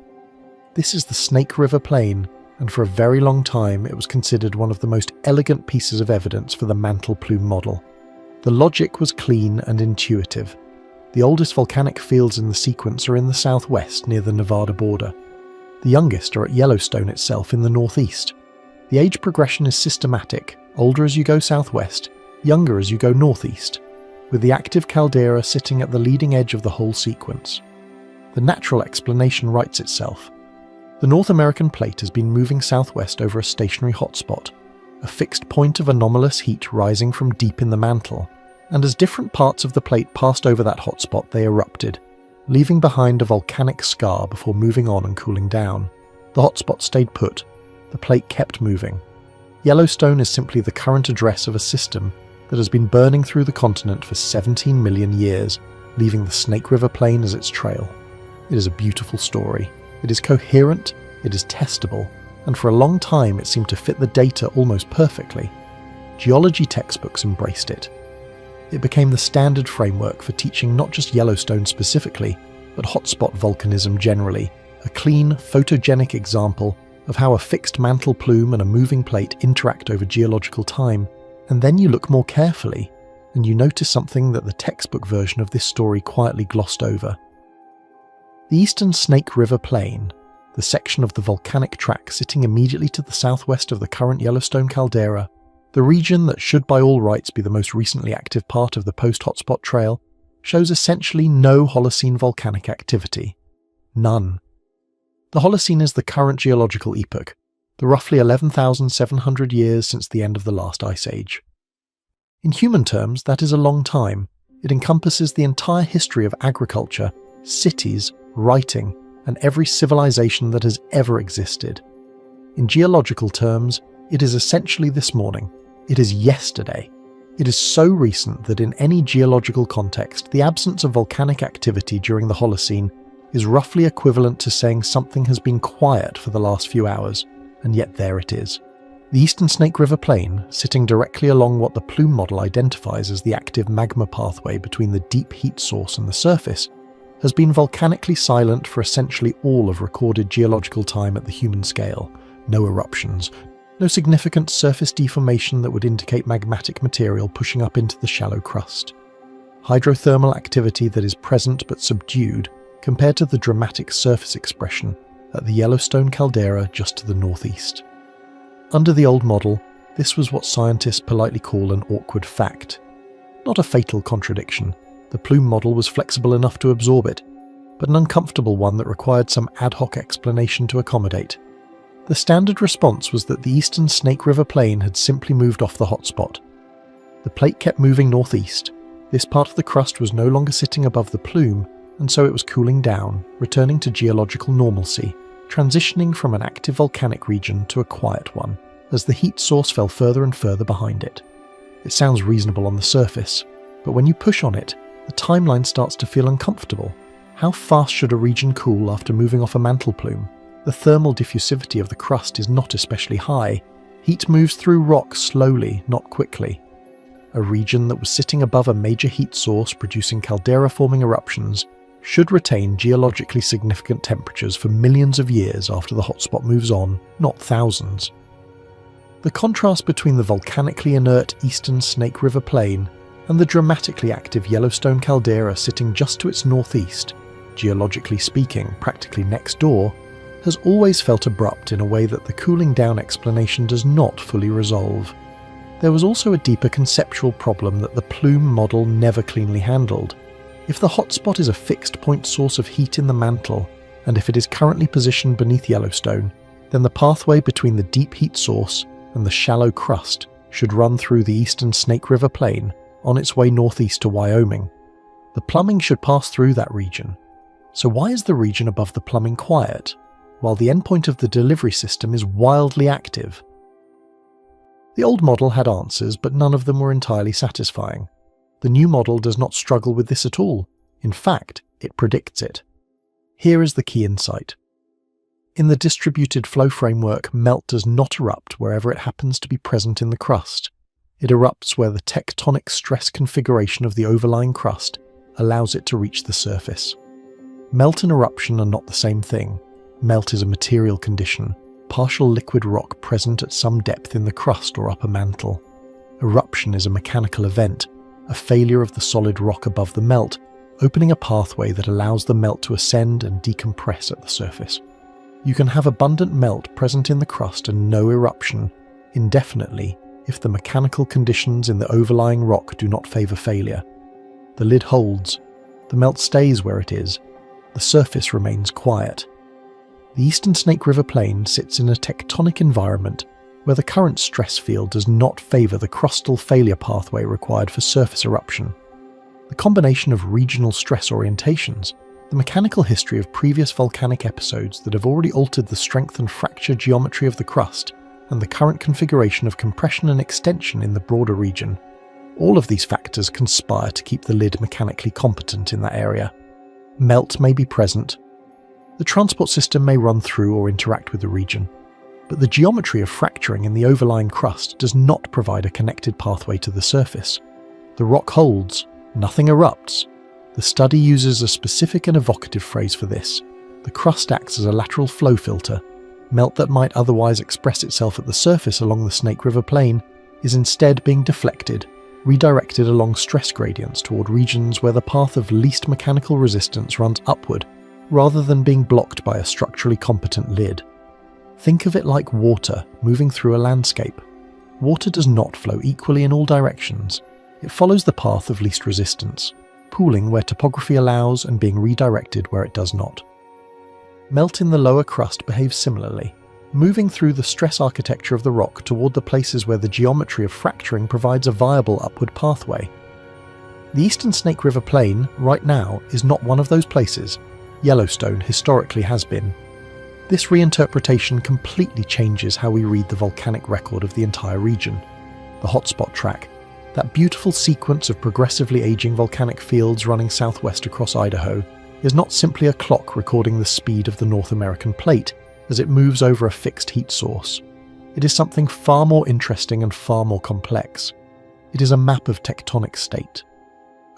This is the Snake River Plain, and for a very long time it was considered one of the most elegant pieces of evidence for the Mantle plume model. The logic was clean and intuitive. The oldest volcanic fields in the sequence are in the southwest near the Nevada border. The youngest are at Yellowstone itself in the northeast. The age progression is systematic, older as you go southwest, younger as you go northeast, with the active caldera sitting at the leading edge of the whole sequence. the natural explanation writes itself. The North American plate has been moving southwest over a stationary hotspot, a fixed point of anomalous heat rising from deep in the mantle, and as different parts of the plate passed over that hotspot, they erupted, leaving behind a volcanic scar before moving on and cooling down. The hotspot stayed put. The plate kept moving. Yellowstone is simply the current address of a system that has been burning through the continent for 17 million years, leaving the Snake River Plain as its trail. It is a beautiful story. It is coherent, it is testable, and for a long time it seemed to fit the data almost perfectly. Geology textbooks embraced it. It became the standard framework for teaching not just Yellowstone specifically, but hotspot volcanism generally, a clean, photogenic example of how a fixed mantle plume and a moving plate interact over geological time. And then you look more carefully, and you notice something that the textbook version of this story quietly glossed over. The eastern Snake River Plain, the section of the volcanic tract sitting immediately to the southwest of the current Yellowstone caldera, the region that should by all rights be the most recently active part of the post-hotspot trail, shows essentially no Holocene volcanic activity. None. The Holocene is the current geological epoch, the roughly 11,700 years since the end of the last ice age. In human terms, that is a long time. It encompasses the entire history of agriculture, cities, writing, and every civilization that has ever existed. In geological terms, it is essentially this morning. It is yesterday. It is so recent that in any geological context, the absence of volcanic activity during the Holocene is roughly equivalent to saying something has been quiet for the last few hours, and yet there it is. The eastern Snake River Plain, sitting directly along what the plume model identifies as the active magma pathway between the deep heat source and the surface, has been volcanically silent for essentially all of recorded geological time at the human scale. No eruptions, no significant surface deformation that would indicate magmatic material pushing up into the shallow crust. Hydrothermal activity that is present but subdued compared to the dramatic surface expression at the Yellowstone caldera just to the northeast. Under the old model, this was what scientists politely call an awkward fact. Not a fatal contradiction. The plume model was flexible enough to absorb it, but an uncomfortable one that required some ad hoc explanation to accommodate. The standard response was that the eastern Snake River Plain had simply moved off the hotspot. The plate kept moving northeast. This part of the crust was no longer sitting above the plume, and so it was cooling down, returning to geological normalcy, transitioning from an active volcanic region to a quiet one, as the heat source fell further and further behind it. It sounds reasonable on the surface, but when you push on it, the timeline starts to feel uncomfortable. How fast should a region cool after moving off a mantle plume? The thermal diffusivity of the crust is not especially high. Heat moves through rock slowly, not quickly. A region that was sitting above a major heat source producing caldera-forming eruptions should retain geologically significant temperatures for millions of years after the hotspot moves on, not thousands. The contrast between the volcanically inert eastern Snake River Plain and the dramatically active Yellowstone caldera sitting just to its northeast, geologically speaking practically next door, has always felt abrupt in a way that the cooling down explanation does not fully resolve. There was also a deeper conceptual problem that the plume model never cleanly handled. If the hotspot is a fixed point source of heat in the mantle, and if it is currently positioned beneath Yellowstone, then the pathway between the deep heat source and the shallow crust should run through the eastern Snake River Plain on its way northeast to Wyoming. The plumbing should pass through that region. So why is the region above the plumbing quiet, while the endpoint of the delivery system is wildly active? The old model had answers, but none of them were entirely satisfying. The new model does not struggle with this at all. In fact, it predicts it. Here is the key insight. In the distributed flow framework, melt does not erupt wherever it happens to be present in the crust. It erupts where the tectonic stress configuration of the overlying crust allows it to reach the surface. Melt and eruption are not the same thing. Melt is a material condition, partial liquid rock present at some depth in the crust or upper mantle. Eruption is a mechanical event, a failure of the solid rock above the melt, opening a pathway that allows the melt to ascend and decompress at the surface. You can have abundant melt present in the crust and no eruption, indefinitely, if the mechanical conditions in the overlying rock do not favour failure. The lid holds. The melt stays where it is. the surface remains quiet. The Eastern Snake River Plain sits in a tectonic environment where the current stress field does not favour the crustal failure pathway required for surface eruption. The combination of regional stress orientations, the mechanical history of previous volcanic episodes that have already altered the strength and fracture geometry of the crust, and the current configuration of compression and extension in the broader region, all of these factors conspire to keep the lid mechanically competent in that area. Melt may be present. The transport system may run through or interact with the region, but the geometry of fracturing in the overlying crust does not provide a connected pathway to the surface. The rock holds, nothing erupts. The study uses a specific and evocative phrase for this. The crust acts as a lateral flow filter. Melt that might otherwise express itself at the surface along the Snake River Plain is instead being deflected, redirected along stress gradients toward regions where the path of least mechanical resistance runs upward, rather than being blocked by a structurally competent lid. Think of it like water moving through a landscape. Water does not flow equally in all directions. It follows the path of least resistance, pooling where topography allows and being redirected where it does not. Melt in the lower crust behaves similarly, moving through the stress architecture of the rock toward the places where the geometry of fracturing provides a viable upward pathway. The Eastern Snake River Plain, right now, is not one of those places. Yellowstone historically has been. This reinterpretation completely changes how we read the volcanic record of the entire region. The hotspot track, that beautiful sequence of progressively aging volcanic fields running southwest across Idaho, is not simply a clock recording the speed of the North American plate as it moves over a fixed heat source. It is something far more interesting and far more complex. It is a map of tectonic state.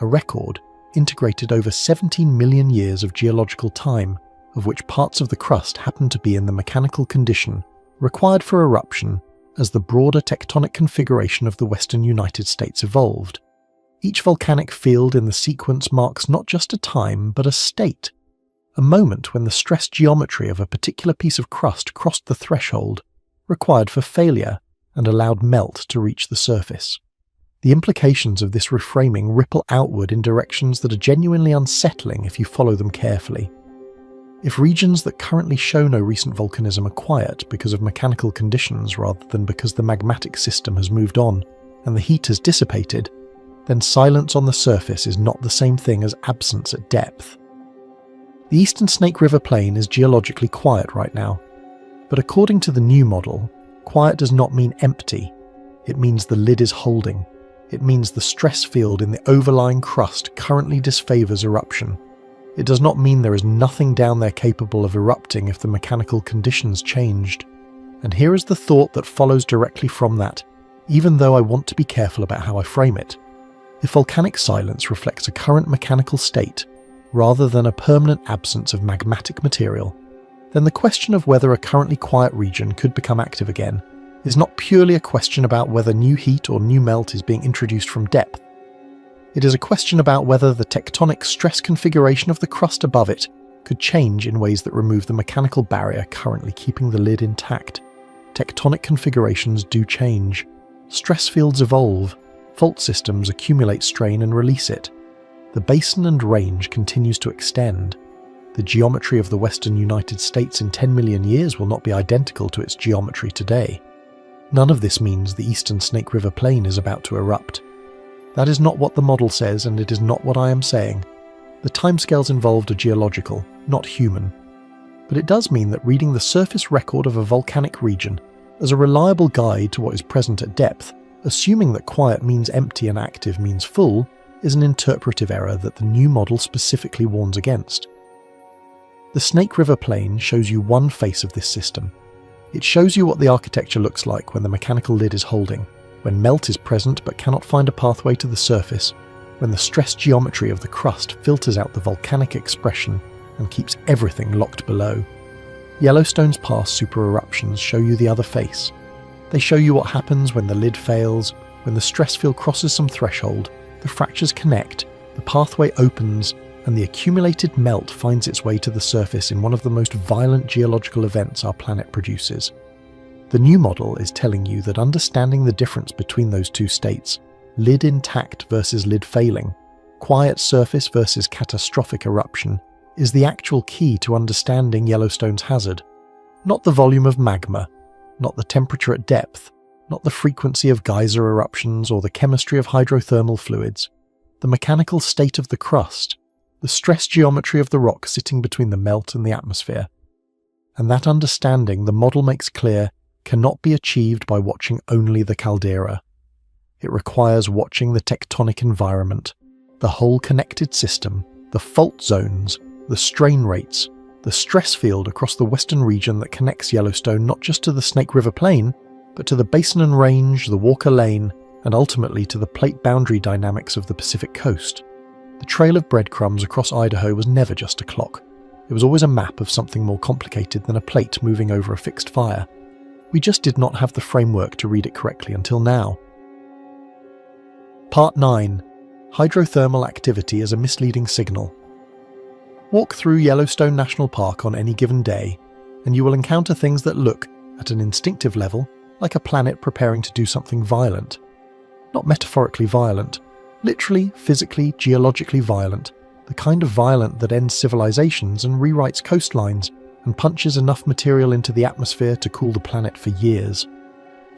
A record integrated over 17 million years of geological time, of which parts of the crust happen to be in the mechanical condition required for eruption as the broader tectonic configuration of the western United States evolved. Each volcanic field in the sequence marks not just a time, but a state, a moment when the stress geometry of a particular piece of crust crossed the threshold required for failure and allowed melt to reach the surface. The implications of this reframing ripple outward in directions that are genuinely unsettling if you follow them carefully. If regions that currently show no recent volcanism are quiet because of mechanical conditions rather than because the magmatic system has moved on and the heat has dissipated, then silence on the surface is not the same thing as absence at depth. The Eastern Snake River Plain is geologically quiet right now, but according to the new model, quiet does not mean empty. It means the lid is holding. It means the stress field in the overlying crust currently disfavors eruption. It does not mean there is nothing down there capable of erupting if the mechanical conditions changed. And here is the thought that follows directly from that, even though I want to be careful about how I frame it. If volcanic silence reflects a current mechanical state, rather than a permanent absence of magmatic material, then the question of whether a currently quiet region could become active again is not purely a question about whether new heat or new melt is being introduced from depth. It is a question about whether the tectonic stress configuration of the crust above it could change in ways that remove the mechanical barrier currently keeping the lid intact. Tectonic configurations do change. Stress fields evolve. Fault systems accumulate strain and release it. The basin and range continues to extend. The geometry of the western United States in 10 million years will not be identical to its geometry today. None of this means the Eastern Snake River Plain is about to erupt. That is not what the model says, and it is not what I am saying. The timescales involved are geological, not human. But it does mean that reading the surface record of a volcanic region as a reliable guide to what is present at depth, assuming that quiet means empty and active means full, is an interpretive error that the new model specifically warns against. The Snake River Plain shows you one face of this system. It shows you what the architecture looks like when the mechanical lid is holding, when melt is present but cannot find a pathway to the surface, when the stress geometry of the crust filters out the volcanic expression and keeps everything locked below. Yellowstone's past supereruptions show you the other face. They show you what happens when the lid fails, when the stress field crosses some threshold, the fractures connect, the pathway opens, and the accumulated melt finds its way to the surface in one of the most violent geological events our planet produces. The new model is telling you that understanding the difference between those two states, lid intact versus lid failing, quiet surface versus catastrophic eruption, is the actual key to understanding Yellowstone's hazard. Not the volume of magma, not the temperature at depth, not the frequency of geyser eruptions or the chemistry of hydrothermal fluids. The mechanical state of the crust, the stress geometry of the rock sitting between the melt and the atmosphere. And that understanding the model makes clear cannot be achieved by watching only the caldera. It requires watching the tectonic environment, the whole connected system, the fault zones, the strain rates, the stress field across the western region that connects Yellowstone not just to the Snake River Plain, but to the Basin and Range, the Walker Lane, and ultimately to the plate boundary dynamics of the Pacific coast. The trail of breadcrumbs across Idaho was never just a clock. It was always a map of something more complicated than a plate moving over a fixed fire. We just did not have the framework to read it correctly until now. Part 9. Hydrothermal activity as a misleading signal. Walk through Yellowstone National Park on any given day, and you will encounter things that look, at an instinctive level, like a planet preparing to do something violent. Not metaphorically violent, literally, physically, geologically violent, the kind of violent that ends civilizations and rewrites coastlines and punches enough material into the atmosphere to cool the planet for years.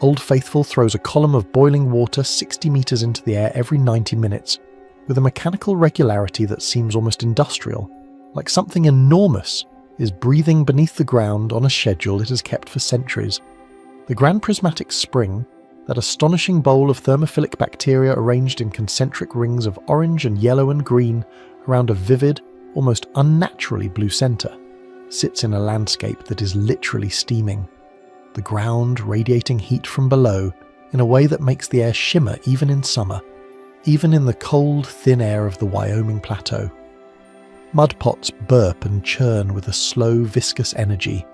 Old Faithful throws a column of boiling water 60 meters into the air every 90 minutes, with a mechanical regularity that seems almost industrial, like something enormous is breathing beneath the ground on a schedule it has kept for centuries. The Grand Prismatic Spring, that astonishing bowl of thermophilic bacteria arranged in concentric rings of orange and yellow and green around a vivid, almost unnaturally blue center, sits in a landscape that is literally steaming. The ground radiating heat from below in a way that makes the air shimmer even in summer, even in the cold, thin air of the Wyoming plateau. Mud pots burp and churn with a slow, viscous energy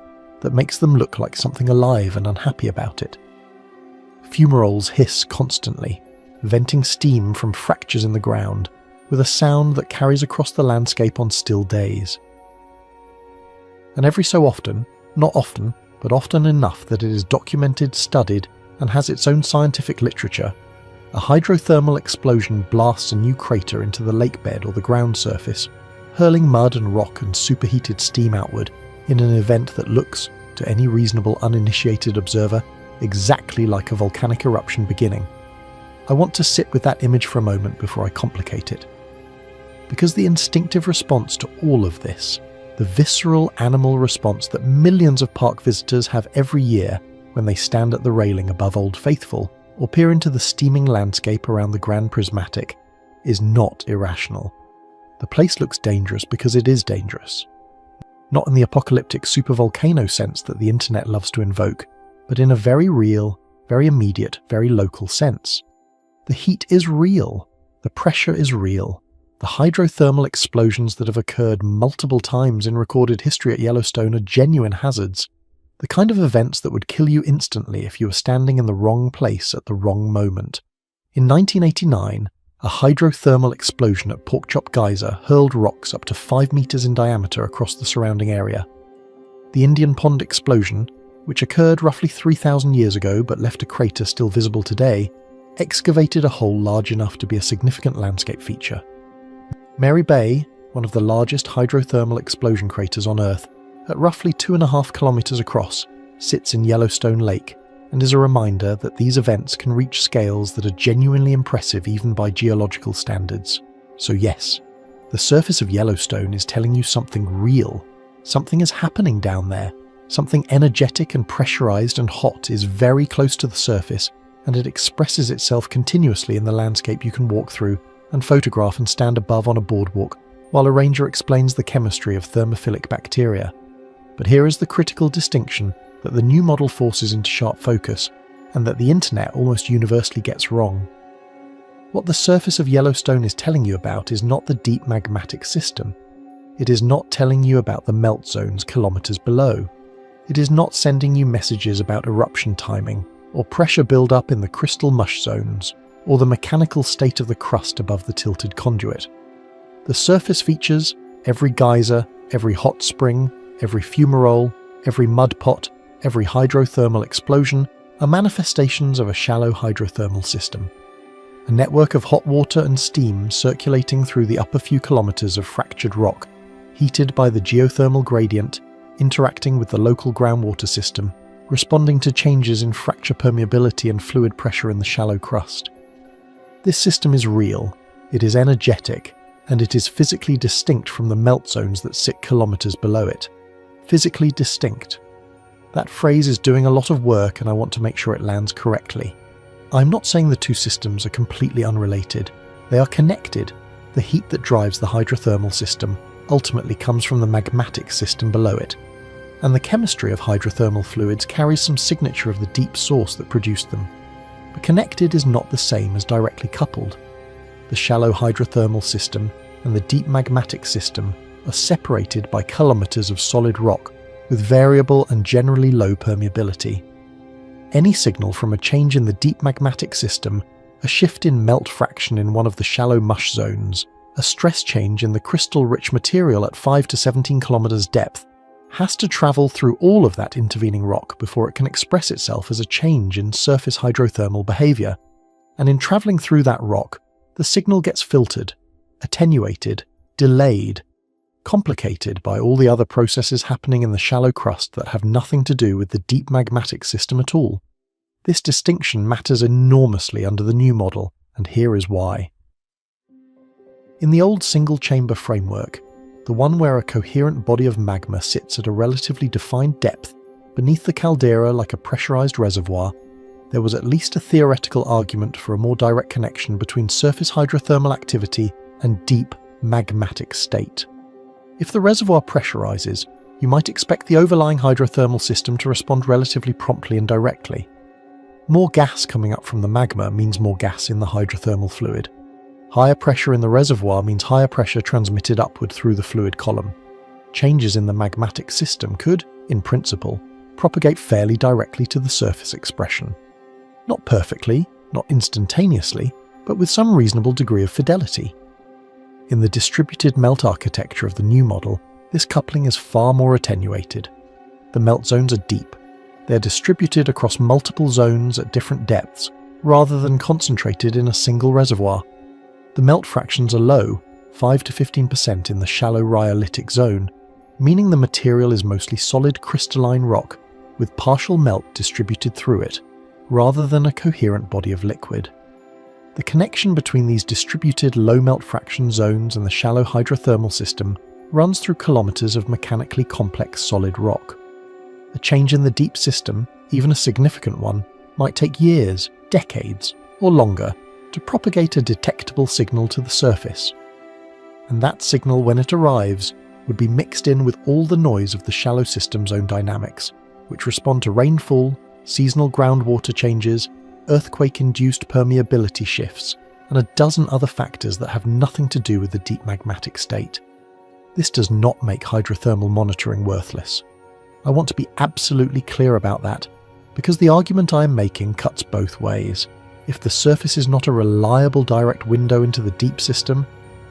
that makes them look like something alive and unhappy about it. Fumaroles hiss constantly, venting steam from fractures in the ground, with a sound that carries across the landscape on still days. And every so often, not often, but often enough that it is documented, studied, and has its own scientific literature, a hydrothermal explosion blasts a new crater into the lake bed or the ground surface, hurling mud and rock and superheated steam outward in an event that looks, to any reasonable uninitiated observer, exactly like a volcanic eruption beginning. I want to sit with that image for a moment before I complicate it. Because the instinctive response to all of this, the visceral animal response that millions of park visitors have every year when they stand at the railing above Old Faithful or peer into the steaming landscape around the Grand Prismatic, is not irrational. The place looks dangerous because it is dangerous. Not in the apocalyptic supervolcano sense that the internet loves to invoke, but in a very real, very immediate, very local sense. The heat is real. The pressure is real. The hydrothermal explosions that have occurred multiple times in recorded history at Yellowstone are genuine hazards. The kind of events that would kill you instantly if you were standing in the wrong place at the wrong moment. In 1989, a hydrothermal explosion at Porkchop Geyser hurled rocks up to 5 meters in diameter across the surrounding area. The Indian Pond explosion, which occurred roughly 3,000 years ago but left a crater still visible today, excavated a hole large enough to be a significant landscape feature. Mary Bay, one of the largest hydrothermal explosion craters on Earth, at roughly 2.5 kilometers across, sits in Yellowstone Lake, and is a reminder that these events can reach scales that are genuinely impressive even by geological standards. So yes, the surface of Yellowstone is telling you something real. Something is happening down there. Something energetic and pressurized and hot is very close to the surface, and it expresses itself continuously in the landscape you can walk through and photograph and stand above on a boardwalk, while a ranger explains the chemistry of thermophilic bacteria. But here is the critical distinction that the new model forces into sharp focus, and that the internet almost universally gets wrong. What the surface of Yellowstone is telling you about is not the deep magmatic system. It is not telling you about the melt zones kilometers below. It is not sending you messages about eruption timing, or pressure build-up in the crystal mush zones, or the mechanical state of the crust above the tilted conduit. The surface features, every geyser, every hot spring, every fumarole, every mud pot, every hydrothermal explosion, are manifestations of a shallow hydrothermal system. A network of hot water and steam circulating through the upper few kilometers of fractured rock, heated by the geothermal gradient, interacting with the local groundwater system, responding to changes in fracture permeability and fluid pressure in the shallow crust. This system is real, it is energetic, and it is physically distinct from the melt zones that sit kilometers below it. Physically distinct. That phrase is doing a lot of work, and I want to make sure it lands correctly. I'm not saying the two systems are completely unrelated. They are connected. The heat that drives the hydrothermal system ultimately comes from the magmatic system below it, and the chemistry of hydrothermal fluids carries some signature of the deep source that produced them. But connected is not the same as directly coupled. The shallow hydrothermal system and the deep magmatic system are separated by kilometers of solid rock with variable and generally low permeability. Any signal from a change in the deep magmatic system, a shift in melt fraction in one of the shallow mush zones, a stress change in the crystal-rich material at 5 to 17 kilometers depth, has to travel through all of that intervening rock before it can express itself as a change in surface hydrothermal behavior. And in traveling through that rock, the signal gets filtered, attenuated, delayed, complicated by all the other processes happening in the shallow crust that have nothing to do with the deep magmatic system at all. This distinction matters enormously under the new model, and here is why. In the old single-chamber framework, the one where a coherent body of magma sits at a relatively defined depth beneath the caldera like a pressurized reservoir, there was at least a theoretical argument for a more direct connection between surface hydrothermal activity and deep magmatic state. If the reservoir pressurizes, you might expect the overlying hydrothermal system to respond relatively promptly and directly. More gas coming up from the magma means more gas in the hydrothermal fluid. Higher pressure in the reservoir means higher pressure transmitted upward through the fluid column. Changes in the magmatic system could, in principle, propagate fairly directly to the surface expression. Not perfectly, not instantaneously, but with some reasonable degree of fidelity. In the distributed melt architecture of the new model, this coupling is far more attenuated. The melt zones are deep. They are distributed across multiple zones at different depths, rather than concentrated in a single reservoir. The melt fractions are low, 5 to 15% in the shallow rhyolitic zone, meaning the material is mostly solid crystalline rock with partial melt distributed through it, rather than a coherent body of liquid. The connection between these distributed low melt fraction zones and the shallow hydrothermal system runs through kilometers of mechanically complex solid rock. A change in the deep system, even a significant one, might take years, decades, or longer to propagate a detectable signal to the surface. And that signal, when it arrives, would be mixed in with all the noise of the shallow system's own dynamics, which respond to rainfall, seasonal groundwater changes, earthquake-induced permeability shifts, and a dozen other factors that have nothing to do with the deep magmatic state. This does not make hydrothermal monitoring worthless. I want to be absolutely clear about that, because the argument I am making cuts both ways. If the surface is not a reliable direct window into the deep system,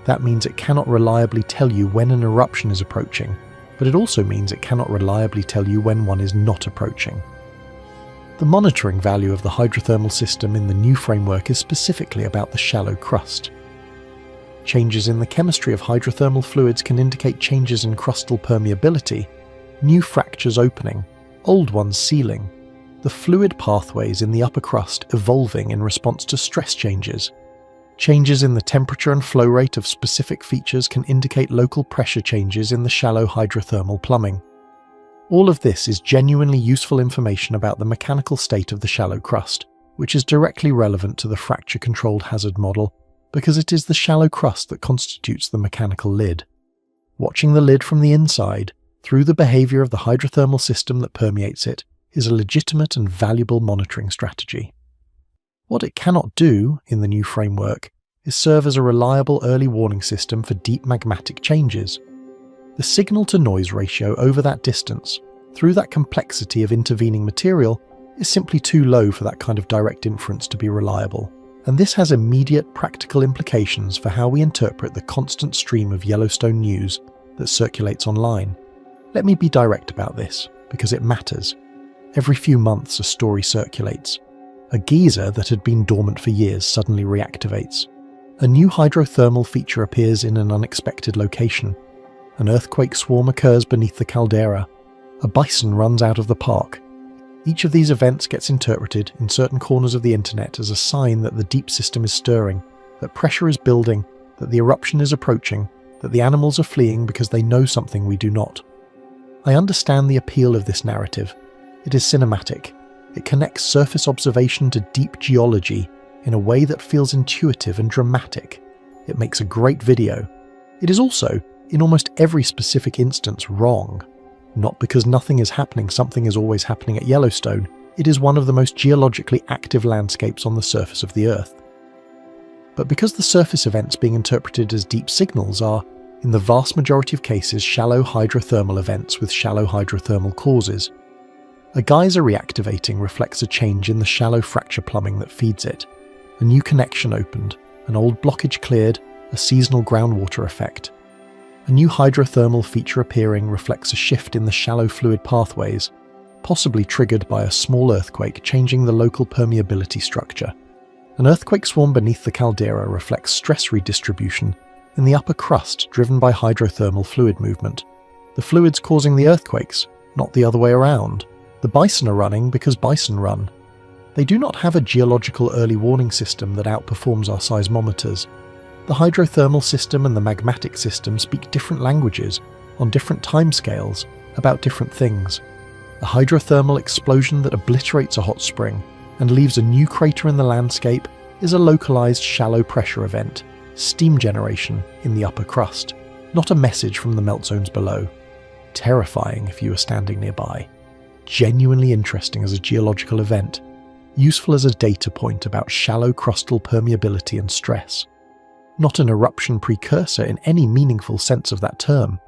that means it cannot reliably tell you when an eruption is approaching, but it also means it cannot reliably tell you when one is not approaching. The monitoring value of the hydrothermal system in the new framework is specifically about the shallow crust. Changes in the chemistry of hydrothermal fluids can indicate changes in crustal permeability, new fractures opening, old ones sealing, the fluid pathways in the upper crust evolving in response to stress changes. Changes in the temperature and flow rate of specific features can indicate local pressure changes in the shallow hydrothermal plumbing. All of this is genuinely useful information about the mechanical state of the shallow crust, which is directly relevant to the fracture-controlled hazard model, because it is the shallow crust that constitutes the mechanical lid. Watching the lid from the inside, through the behavior of the hydrothermal system that permeates it, is a legitimate and valuable monitoring strategy. What it cannot do, in the new framework, is serve as a reliable early warning system for deep magmatic changes. The signal-to-noise ratio over that distance, through that complexity of intervening material, is simply too low for that kind of direct inference to be reliable, and this has immediate practical implications for how we interpret the constant stream of Yellowstone news that circulates online. Let me be direct about this, because it matters. Every few months a story circulates. A geyser that had been dormant for years suddenly reactivates. A new hydrothermal feature appears in an unexpected location. An earthquake swarm occurs beneath the caldera. A bison runs out of the park. Each of these events gets interpreted in certain corners of the internet as a sign that the deep system is stirring, that pressure is building, that the eruption is approaching, that the animals are fleeing because they know something we do not. I understand the appeal of this narrative. It is cinematic. It connects surface observation to deep geology in a way that feels intuitive and dramatic. It makes a great video. It is also, in almost every specific instance, wrong. Not because nothing is happening, something is always happening at Yellowstone. It is one of the most geologically active landscapes on the surface of the Earth. But because the surface events being interpreted as deep signals are, in the vast majority of cases, shallow hydrothermal events with shallow hydrothermal causes. A geyser reactivating reflects a change in the shallow fracture plumbing that feeds it. A new connection opened, an old blockage cleared, a seasonal groundwater effect. A new hydrothermal feature appearing reflects a shift in the shallow fluid pathways, possibly triggered by a small earthquake changing the local permeability structure. An earthquake swarm beneath the caldera reflects stress redistribution in the upper crust driven by hydrothermal fluid movement. The fluids causing the earthquakes, not the other way around. The bison are running because bison run. They do not have a geological early warning system that outperforms our seismometers. The hydrothermal system and the magmatic system speak different languages, on different timescales, about different things. A hydrothermal explosion that obliterates a hot spring and leaves a new crater in the landscape is a localized shallow pressure event, steam generation in the upper crust, not a message from the melt zones below. Terrifying if you were standing nearby. Genuinely interesting as a geological event, useful as a data point about shallow crustal permeability and stress. Not an eruption precursor in any meaningful sense of that term.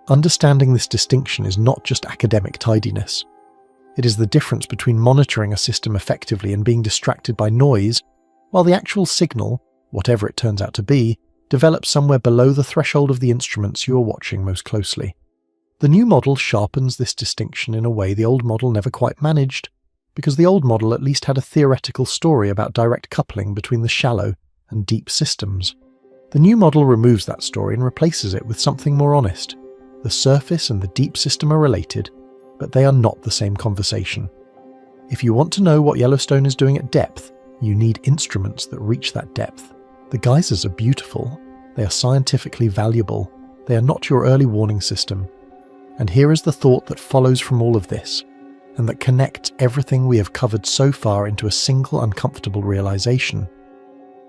Understanding this distinction is not just academic tidiness. It is the difference between monitoring a system effectively and being distracted by noise, while the actual signal, whatever it turns out to be, develops somewhere below the threshold of the instruments you are watching most closely. The new model sharpens this distinction in a way the old model never quite managed, because the old model at least had a theoretical story about direct coupling between the shallow and deep systems. The new model removes that story and replaces it with something more honest. The surface and the deep system are related, but they are not the same conversation. If you want to know what Yellowstone is doing at depth, you need instruments that reach that depth. The geysers are beautiful, they are scientifically valuable, they are not your early warning system. And here is the thought that follows from all of this, and that connects everything we have covered so far into a single uncomfortable realization.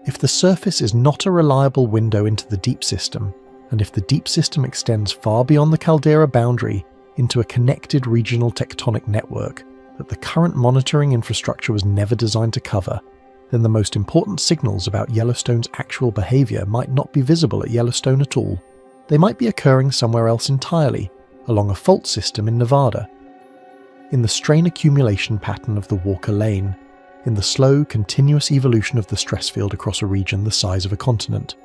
If the surface is not a reliable window into the deep system, and if the deep system extends far beyond the caldera boundary into a connected regional tectonic network that the current monitoring infrastructure was never designed to cover, then the most important signals about Yellowstone's actual behavior might not be visible at Yellowstone at all. They might be occurring somewhere else entirely, along a fault system in Nevada. In the strain accumulation pattern of the Walker Lane, in the slow, continuous evolution of the stress field across a region the size of a continent.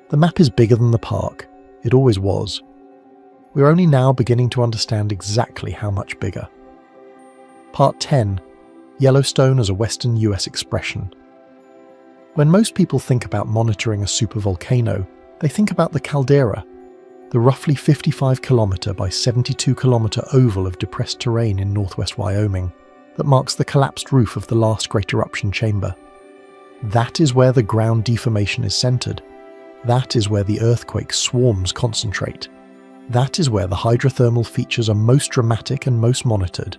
The map is bigger than the park. It always was. We're only now beginning to understand exactly how much bigger. Part 10. Yellowstone as a Western US expression. When most people think about monitoring a supervolcano, they think about the caldera, the roughly 55-kilometre by 72-kilometre oval of depressed terrain in northwest Wyoming that marks the collapsed roof of the last great eruption chamber. That is where the ground deformation is centred. That is where the earthquake swarms concentrate. That is where the hydrothermal features are most dramatic and most monitored.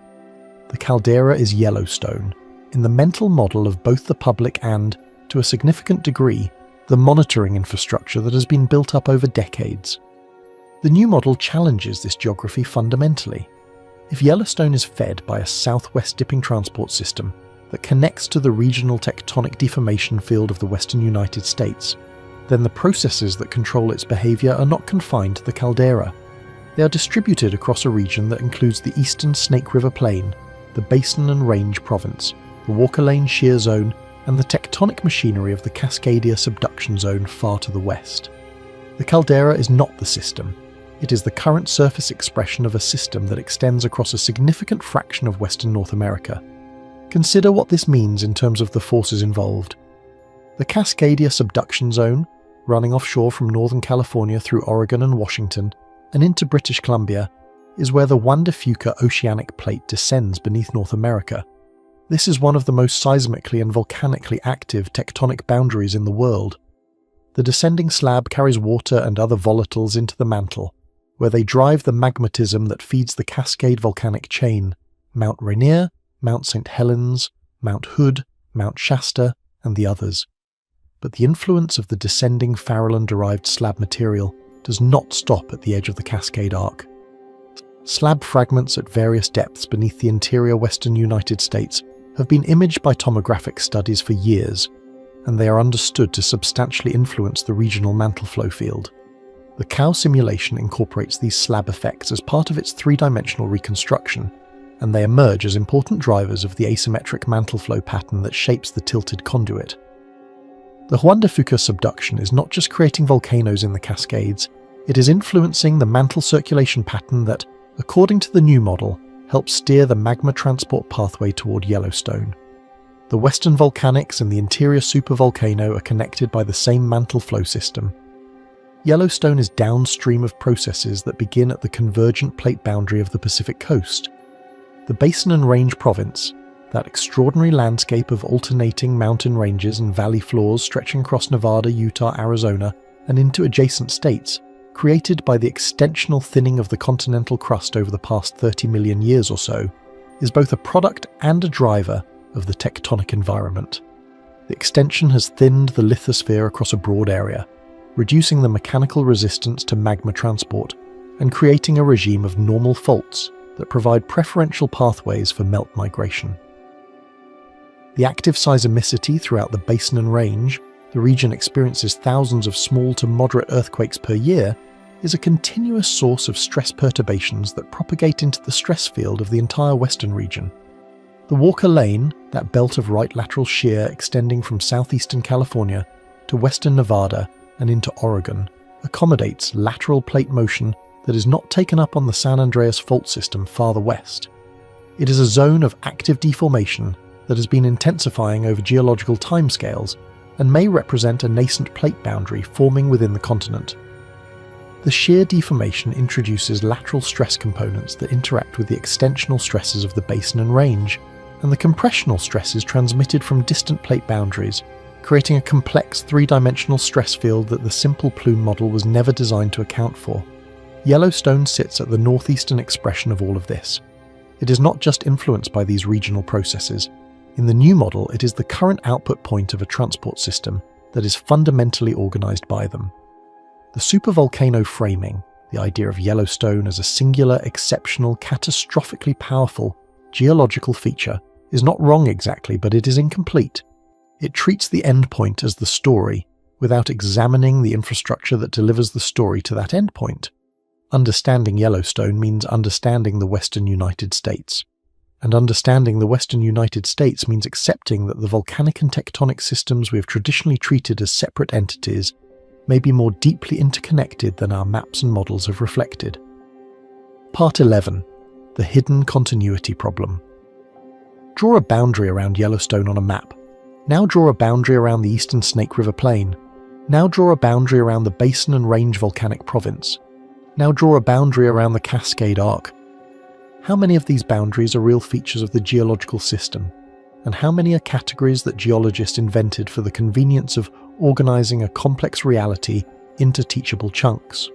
The caldera is Yellowstone, in the mental model of both the public and, to a significant degree, the monitoring infrastructure that has been built up over decades. The new model challenges this geography fundamentally. If Yellowstone is fed by a southwest dipping transport system that connects to the regional tectonic deformation field of the western United States, then the processes that control its behaviour are not confined to the caldera. They are distributed across a region that includes the eastern Snake River Plain, the Basin and Range Province, the Walker Lane Shear Zone, and the tectonic machinery of the Cascadia Subduction Zone far to the west. The caldera is not the system. It is the current surface expression of a system that extends across a significant fraction of Western North America. Consider what this means in terms of the forces involved. The Cascadia Subduction Zone, running offshore from Northern California through Oregon and Washington, and into British Columbia, is where the Juan de Fuca oceanic plate descends beneath North America. This is one of the most seismically and volcanically active tectonic boundaries in the world. The descending slab carries water and other volatiles into the mantle, where they drive the magmatism that feeds the Cascade volcanic chain, Mount Rainier, Mount St. Helens, Mount Hood, Mount Shasta, and the others. But the influence of the descending Farallon-derived slab material does not stop at the edge of the Cascade Arc. Slab fragments at various depths beneath the interior western United States have been imaged by tomographic studies for years, and they are understood to substantially influence the regional mantle flow field. The COW simulation incorporates these slab effects as part of its three-dimensional reconstruction, and they emerge as important drivers of the asymmetric mantle flow pattern that shapes the tilted conduit. The Juan de Fuca subduction is not just creating volcanoes in the Cascades, it is influencing the mantle circulation pattern that, according to the new model, helps steer the magma transport pathway toward Yellowstone. The western volcanics and the interior supervolcano are connected by the same mantle flow system. Yellowstone is downstream of processes that begin at the convergent plate boundary of the Pacific coast. The Basin and Range Province, that extraordinary landscape of alternating mountain ranges and valley floors stretching across Nevada, Utah, Arizona, and into adjacent states, created by the extensional thinning of the continental crust over the past 30 million years or so, is both a product and a driver of the tectonic environment. The extension has thinned the lithosphere across a broad area, reducing the mechanical resistance to magma transport and creating a regime of normal faults that provide preferential pathways for melt migration. The active seismicity throughout the Basin and Range, the region experiences thousands of small to moderate earthquakes per year, is a continuous source of stress perturbations that propagate into the stress field of the entire western region. The Walker Lane, that belt of right lateral shear extending from southeastern California to western Nevada and into Oregon, accommodates lateral plate motion that is not taken up on the San Andreas fault system farther west. It is a zone of active deformation that has been intensifying over geological timescales and may represent a nascent plate boundary forming within the continent. The shear deformation introduces lateral stress components that interact with the extensional stresses of the basin and range, and the compressional stresses transmitted from distant plate boundaries, creating a complex three-dimensional stress field that the simple plume model was never designed to account for. Yellowstone sits at the northeastern expression of all of this. It is not just influenced by these regional processes. In the new model, it is the current output point of a transport system that is fundamentally organized by them. The supervolcano framing, the idea of Yellowstone as a singular, exceptional, catastrophically powerful geological feature, is not wrong exactly, but it is incomplete. It treats the endpoint as the story, without examining the infrastructure that delivers the story to that endpoint. Understanding Yellowstone means understanding the western United States. And understanding the western United States means accepting that the volcanic and tectonic systems we have traditionally treated as separate entities may be more deeply interconnected than our maps and models have reflected. Part 11. The Hidden Continuity Problem. Draw a boundary around Yellowstone on a map. Now draw a boundary around the eastern Snake River Plain. Now draw a boundary around the Basin and Range Volcanic Province. Now draw a boundary around the Cascade Arc. How many of these boundaries are real features of the geological system? And how many are categories that geologists invented for the convenience of organizing a complex reality into teachable chunks?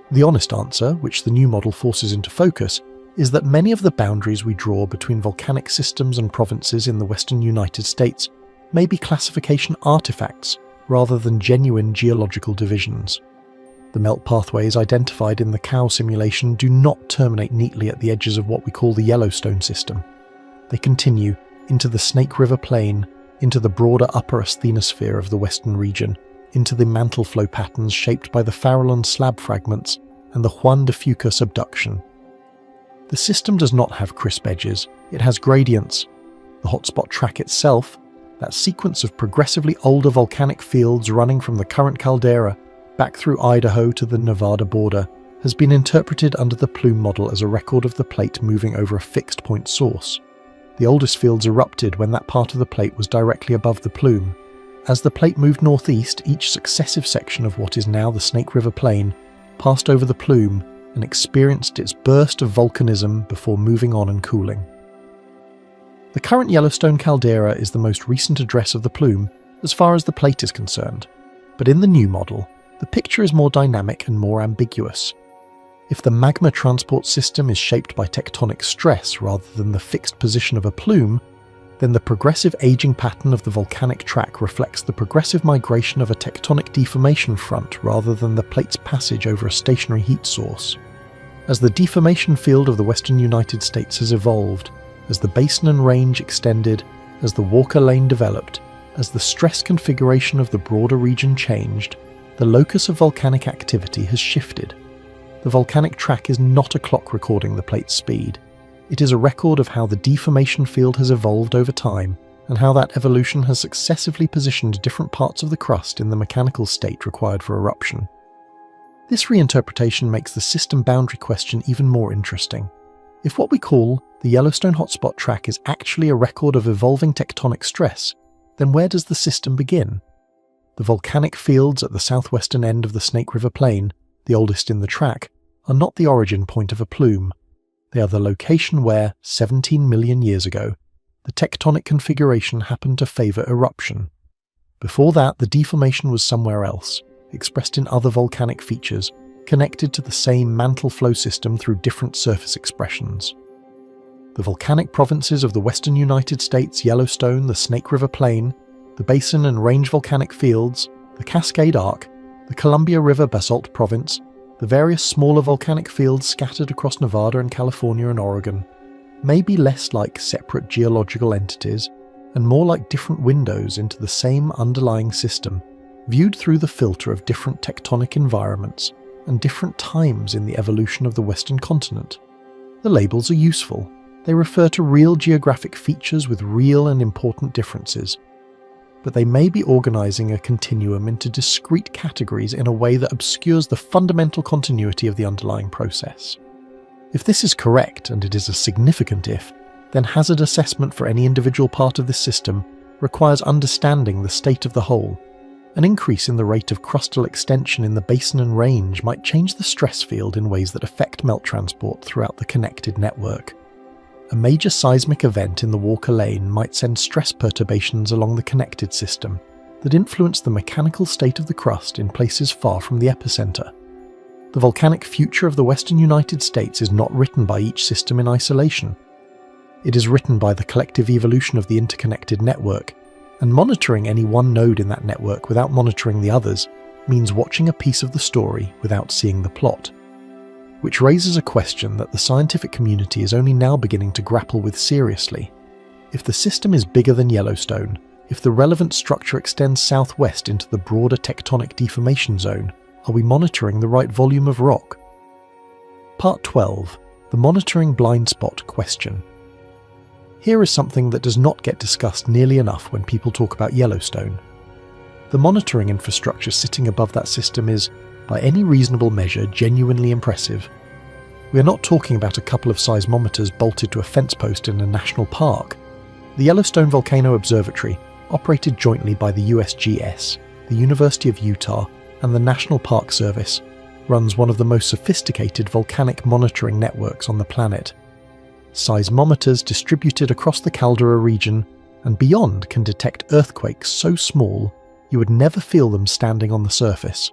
The honest answer, which the new model forces into focus, is that many of the boundaries we draw between volcanic systems and provinces in the western United States may be classification artifacts rather than genuine geological divisions. The melt pathways identified in the COW simulation do not terminate neatly at the edges of what we call the Yellowstone system. They continue into the Snake River Plain, into the broader upper asthenosphere of the western region, into the mantle flow patterns shaped by the Farallon slab fragments and the Juan de Fuca subduction. The system does not have crisp edges, it has gradients. The hotspot track itself, that sequence of progressively older volcanic fields running from the current caldera back through Idaho to the Nevada border, has been interpreted under the plume model as a record of the plate moving over a fixed point source. The oldest fields erupted when that part of the plate was directly above the plume. As the plate moved northeast, each successive section of what is now the Snake River Plain passed over the plume and experienced its burst of volcanism before moving on and cooling. The current Yellowstone caldera is the most recent address of the plume as far as the plate is concerned, but in the new model, the picture is more dynamic and more ambiguous. If the magma transport system is shaped by tectonic stress rather than the fixed position of a plume, then the progressive aging pattern of the volcanic track reflects the progressive migration of a tectonic deformation front rather than the plate's passage over a stationary heat source. As the deformation field of the western United States has evolved, as the basin and range extended, as the Walker Lane developed, as the stress configuration of the broader region changed, the locus of volcanic activity has shifted. The volcanic track is not a clock recording the plate's speed. It is a record of how the deformation field has evolved over time and how that evolution has successively positioned different parts of the crust in the mechanical state required for eruption. This reinterpretation makes the system boundary question even more interesting. If what we call the Yellowstone hotspot track is actually a record of evolving tectonic stress, then where does the system begin? The volcanic fields at the southwestern end of the Snake River Plain, the oldest in the track, are not the origin point of a plume. They are the location where, 17 million years ago, the tectonic configuration happened to favour eruption. Before that, the deformation was somewhere else, expressed in other volcanic features, connected to the same mantle flow system through different surface expressions. The volcanic provinces of the western United States, Yellowstone, the Snake River Plain, the Basin and Range volcanic fields, the Cascade Arc, the Columbia River Basalt Province, the various smaller volcanic fields scattered across Nevada and California and Oregon, may be less like separate geological entities and more like different windows into the same underlying system, viewed through the filter of different tectonic environments and different times in the evolution of the western continent. The labels are useful. They refer to real geographic features with real and important differences, but they may be organising a continuum into discrete categories in a way that obscures the fundamental continuity of the underlying process. If this is correct, and it is a significant if, then hazard assessment for any individual part of this system requires understanding the state of the whole. An increase in the rate of crustal extension in the basin and range might change the stress field in ways that affect melt transport throughout the connected network. A major seismic event in the Walker Lane might send stress perturbations along the connected system that influence the mechanical state of the crust in places far from the epicenter. The volcanic future of the western United States is not written by each system in isolation. It is written by the collective evolution of the interconnected network, and monitoring any one node in that network without monitoring the others means watching a piece of the story without seeing the plot. Which raises a question that the scientific community is only now beginning to grapple with seriously. If the system is bigger than Yellowstone, if the relevant structure extends southwest into the broader tectonic deformation zone, are we monitoring the right volume of rock? Part 12. The monitoring blind spot question. Here is something that does not get discussed nearly enough when people talk about Yellowstone. The monitoring infrastructure sitting above that system is, by any reasonable measure, genuinely impressive. We are not talking about a couple of seismometers bolted to a fence post in a national park. The Yellowstone Volcano Observatory, operated jointly by the USGS, the University of Utah, and the National Park Service, runs one of the most sophisticated volcanic monitoring networks on the planet. Seismometers distributed across the caldera region and beyond can detect earthquakes so small you would never feel them standing on the surface.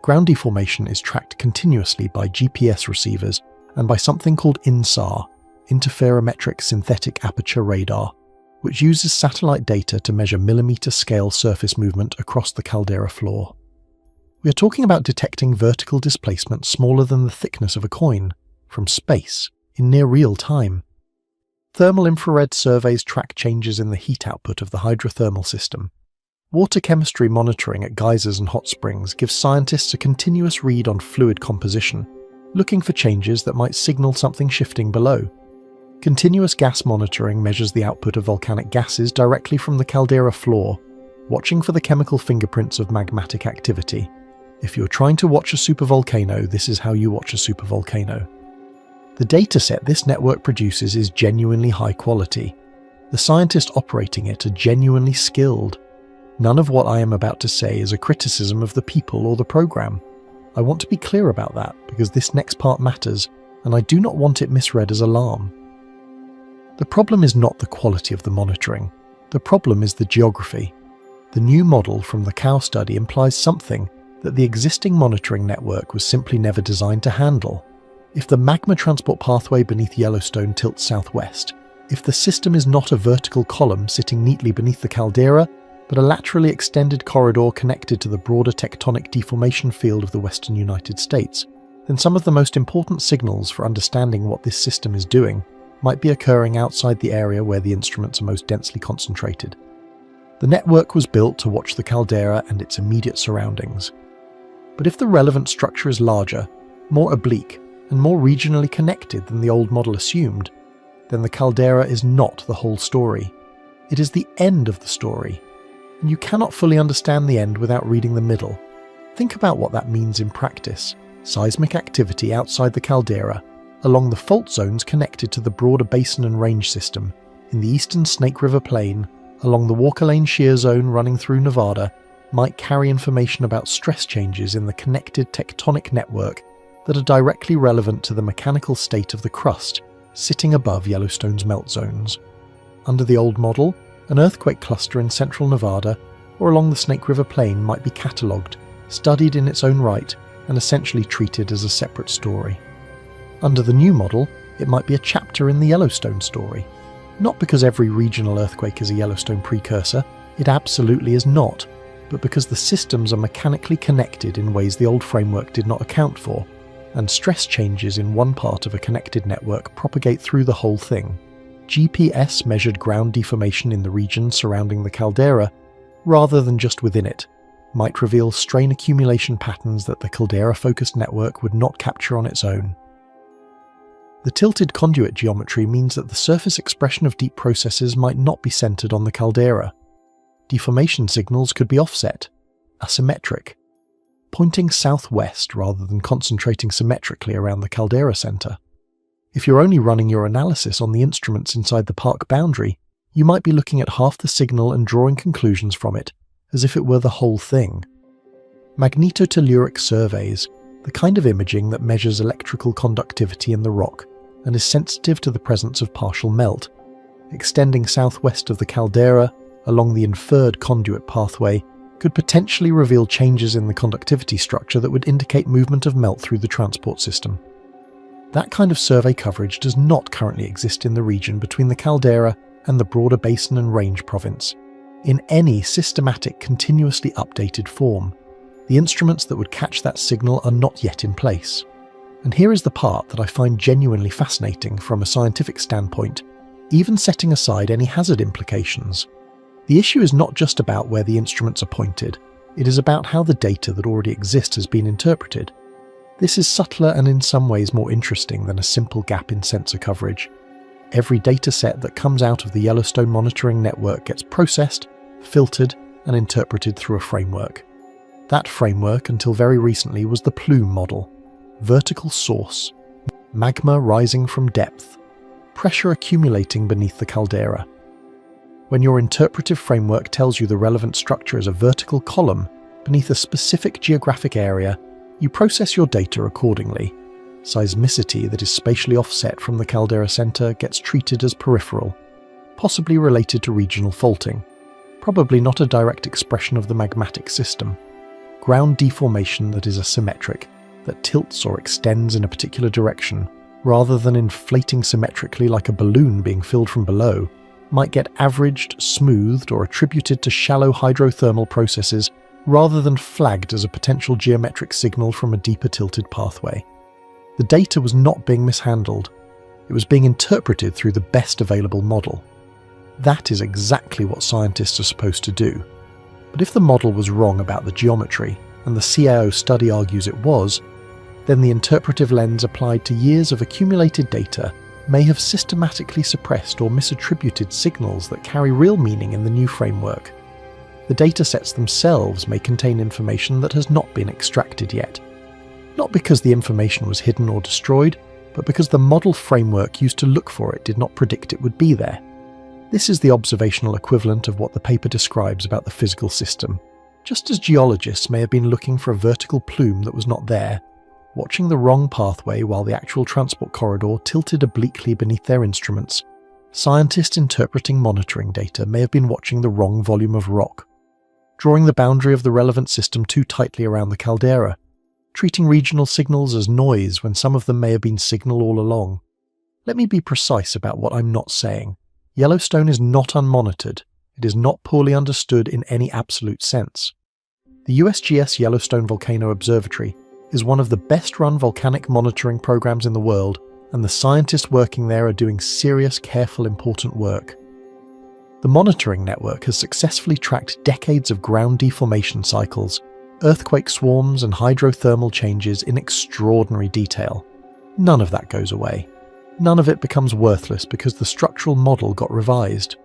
Ground deformation is tracked continuously by GPS receivers and by something called INSAR, Interferometric Synthetic Aperture Radar, which uses satellite data to measure millimeter-scale surface movement across the caldera floor. We are talking about detecting vertical displacement smaller than the thickness of a coin, from space, in near real time. Thermal infrared surveys track changes in the heat output of the hydrothermal system. Water chemistry monitoring at geysers and hot springs gives scientists a continuous read on fluid composition, looking for changes that might signal something shifting below. Continuous gas monitoring measures the output of volcanic gases directly from the caldera floor, watching for the chemical fingerprints of magmatic activity. If you're trying to watch a supervolcano, this is how you watch a supervolcano. The dataset this network produces is genuinely high quality. The scientists operating it are genuinely skilled. None of what I am about to say is a criticism of the people or the program. I want to be clear about that because this next part matters, and I do not want it misread as alarm. The problem is not the quality of the monitoring. The problem is the geography. The new model from the cow study implies something that the existing monitoring network was simply never designed to handle. If the magma transport pathway beneath Yellowstone tilts southwest, if the system is not a vertical column sitting neatly beneath the caldera, but a laterally extended corridor connected to the broader tectonic deformation field of the western United States, then some of the most important signals for understanding what this system is doing might be occurring outside the area where the instruments are most densely concentrated. The network was built to watch the caldera and its immediate surroundings. But if the relevant structure is larger, more oblique, and more regionally connected than the old model assumed, then the caldera is not the whole story. It is the end of the story, and you cannot fully understand the end without reading the middle. Think about what that means in practice. Seismic activity outside the caldera, along the fault zones connected to the broader basin and range system, in the eastern Snake River Plain, along the Walker Lane Shear Zone running through Nevada, might carry information about stress changes in the connected tectonic network that are directly relevant to the mechanical state of the crust sitting above Yellowstone's melt zones. Under the old model, an earthquake cluster in central Nevada or along the Snake River Plain might be catalogued, studied in its own right, and essentially treated as a separate story. Under the new model, it might be a chapter in the Yellowstone story. Not because every regional earthquake is a Yellowstone precursor, it absolutely is not, but because the systems are mechanically connected in ways the old framework did not account for, and stress changes in one part of a connected network propagate through the whole thing. GPS measured ground deformation in the region surrounding the caldera, rather than just within it, might reveal strain accumulation patterns that the caldera-focused network would not capture on its own. The tilted conduit geometry means that the surface expression of deep processes might not be centered on the caldera. Deformation signals could be offset, asymmetric, pointing southwest rather than concentrating symmetrically around the caldera center. If you're only running your analysis on the instruments inside the park boundary, you might be looking at half the signal and drawing conclusions from it, as if it were the whole thing. Magnetotelluric surveys, the kind of imaging that measures electrical conductivity in the rock and is sensitive to the presence of partial melt, extending southwest of the caldera along the inferred conduit pathway, could potentially reveal changes in the conductivity structure that would indicate movement of melt through the transport system. That kind of survey coverage does not currently exist in the region between the caldera and the broader basin and range province, in any systematic, continuously updated form. The instruments that would catch that signal are not yet in place. And here is the part that I find genuinely fascinating from a scientific standpoint, even setting aside any hazard implications. The issue is not just about where the instruments are pointed, it is about how the data that already exists has been interpreted. This is subtler and in some ways more interesting than a simple gap in sensor coverage. Every dataset that comes out of the Yellowstone monitoring network gets processed, filtered, and interpreted through a framework. That framework, until very recently, was the plume model. Vertical source, magma rising from depth, pressure accumulating beneath the caldera. When your interpretive framework tells you the relevant structure is a vertical column beneath a specific geographic area, you process your data accordingly. Seismicity that is spatially offset from the caldera center gets treated as peripheral, possibly related to regional faulting, probably not a direct expression of the magmatic system. Ground deformation that is asymmetric, that tilts or extends in a particular direction, rather than inflating symmetrically like a balloon being filled from below, might get averaged, smoothed, or attributed to shallow hydrothermal processes rather than flagged as a potential geometric signal from a deeper tilted pathway. The data was not being mishandled. It was being interpreted through the best available model. That is exactly what scientists are supposed to do. But if the model was wrong about the geometry, and the CAO study argues it was, then the interpretive lens applied to years of accumulated data may have systematically suppressed or misattributed signals that carry real meaning in the new framework. The datasets themselves may contain information that has not been extracted yet. Not because the information was hidden or destroyed, but because the model framework used to look for it did not predict it would be there. This is the observational equivalent of what the paper describes about the physical system. Just as geologists may have been looking for a vertical plume that was not there, watching the wrong pathway while the actual transport corridor tilted obliquely beneath their instruments, scientists interpreting monitoring data may have been watching the wrong volume of rock, drawing the boundary of the relevant system too tightly around the caldera, treating regional signals as noise when some of them may have been signal all along. Let me be precise about what I'm not saying. Yellowstone is not unmonitored. It is not poorly understood in any absolute sense. The USGS Yellowstone Volcano Observatory is one of the best-run volcanic monitoring programs in the world, and the scientists working there are doing serious, careful, important work. The monitoring network has successfully tracked decades of ground deformation cycles, earthquake swarms and hydrothermal changes in extraordinary detail. None of that goes away. None of it becomes worthless because the structural model got revised.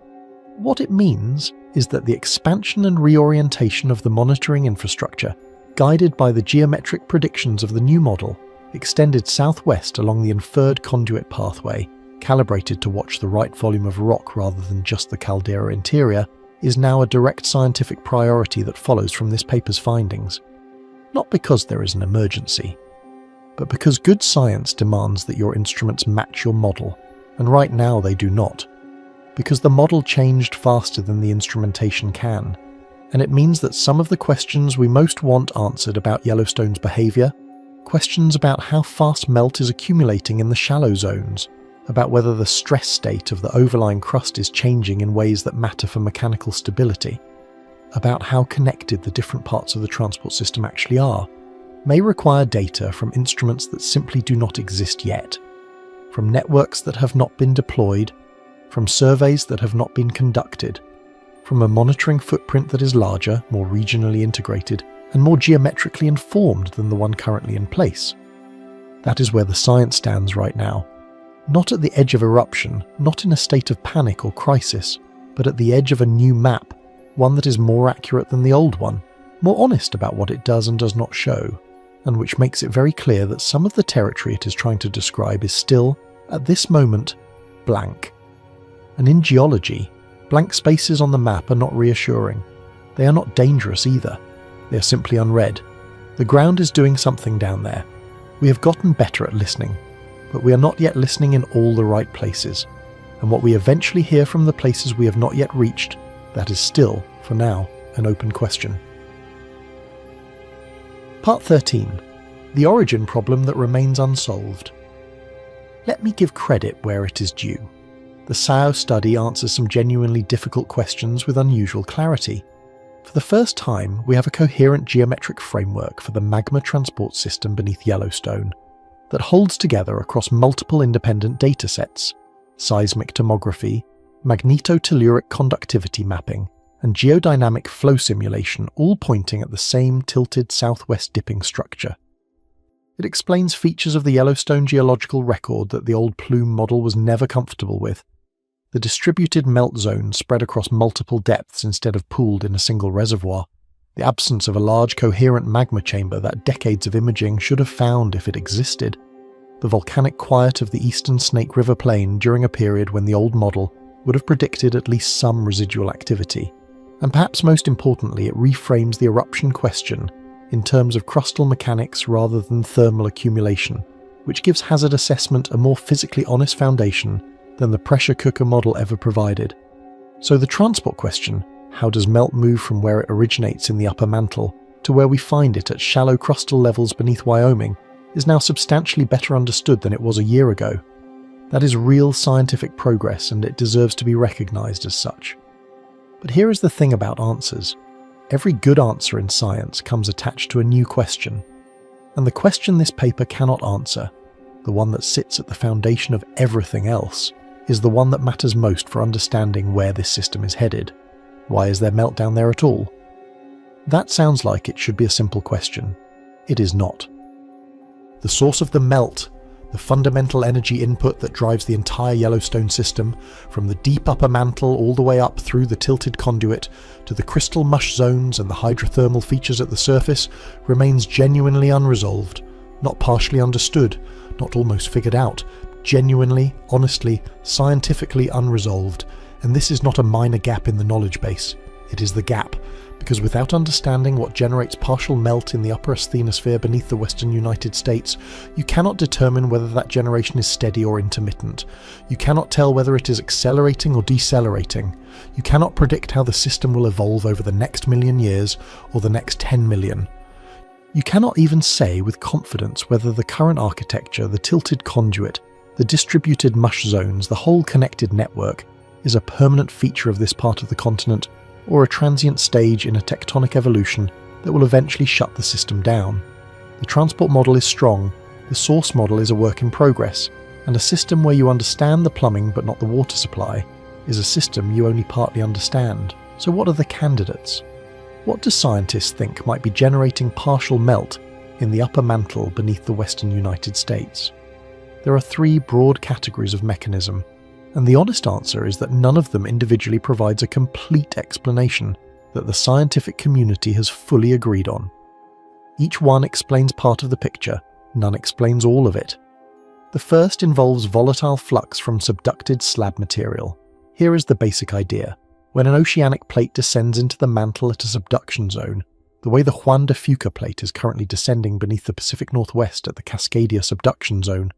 What it means is that the expansion and reorientation of the monitoring infrastructure, guided by the geometric predictions of the new model, extended southwest along the inferred conduit pathway, calibrated to watch the right volume of rock rather than just the caldera interior, is now a direct scientific priority that follows from this paper's findings. Not because there is an emergency, but because good science demands that your instruments match your model, and right now they do not. Because the model changed faster than the instrumentation can, and it means that some of the questions we most want answered about Yellowstone's behaviour, questions about how fast melt is accumulating in the shallow zones, about whether the stress state of the overlying crust is changing in ways that matter for mechanical stability, about how connected the different parts of the transport system actually are, may require data from instruments that simply do not exist yet, from networks that have not been deployed, from surveys that have not been conducted, from a monitoring footprint that is larger, more regionally integrated, and more geometrically informed than the one currently in place. That is where the science stands right now. Not at the edge of eruption, not in a state of panic or crisis, but at the edge of a new map, one that is more accurate than the old one, more honest about what it does and does not show, and which makes it very clear that some of the territory it is trying to describe is still, at this moment, blank. And in geology, blank spaces on the map are not reassuring. They are not dangerous either. They are simply unread. The ground is doing something down there. We have gotten better at listening, but we are not yet listening in all the right places. And what we eventually hear from the places we have not yet reached, that is still, for now, an open question. Part 13. The origin problem that remains unsolved. Let me give credit where it is due. The SAO study answers some genuinely difficult questions with unusual clarity. For the first time, we have a coherent geometric framework for the magma transport system beneath Yellowstone that holds together across multiple independent datasets: seismic tomography, magnetotelluric conductivity mapping, and geodynamic flow simulation, all pointing at the same tilted southwest dipping structure. It explains features of the Yellowstone geological record that the old plume model was never comfortable with. The distributed melt zone spread across multiple depths instead of pooled in a single reservoir. The absence of a large coherent magma chamber that decades of imaging should have found if it existed. The volcanic quiet of the eastern Snake River Plain during a period when the old model would have predicted at least some residual activity. And perhaps most importantly, it reframes the eruption question in terms of crustal mechanics rather than thermal accumulation, which gives hazard assessment a more physically honest foundation than the pressure cooker model ever provided. So the transport question, how does melt move from where it originates in the upper mantle to where we find it at shallow crustal levels beneath Wyoming, is now substantially better understood than it was a year ago. That is real scientific progress, and it deserves to be recognized as such. But here is the thing about answers. Every good answer in science comes attached to a new question. And the question this paper cannot answer, the one that sits at the foundation of everything else, is the one that matters most for understanding where this system is headed. Why is there meltdown there at all? That sounds like it should be a simple question. It is not. The source of the melt, the fundamental energy input that drives the entire Yellowstone system, from the deep upper mantle all the way up through the tilted conduit to the crystal mush zones and the hydrothermal features at the surface, remains genuinely unresolved, not partially understood, not almost figured out, genuinely, honestly, scientifically unresolved, and this is not a minor gap in the knowledge base. It is the gap, because without understanding what generates partial melt in the upper asthenosphere beneath the western United States, you cannot determine whether that generation is steady or intermittent. You cannot tell whether it is accelerating or decelerating. You cannot predict how the system will evolve over the next million years or the next 10 million. You cannot even say with confidence whether the current architecture, the tilted conduit, the distributed mush zones, the whole connected network, is a permanent feature of this part of the continent, or a transient stage in a tectonic evolution that will eventually shut the system down. The transport model is strong, the source model is a work in progress, and a system where you understand the plumbing but not the water supply is a system you only partly understand. So what are the candidates? What do scientists think might be generating partial melt in the upper mantle beneath the western United States? There are three broad categories of mechanism, and the honest answer is that none of them individually provides a complete explanation that the scientific community has fully agreed on. Each one explains part of the picture, none explains all of it. The first involves volatile flux from subducted slab material. Here is the basic idea. When an oceanic plate descends into the mantle at a subduction zone, the way the Juan de Fuca plate is currently descending beneath the Pacific Northwest at the Cascadia subduction zone,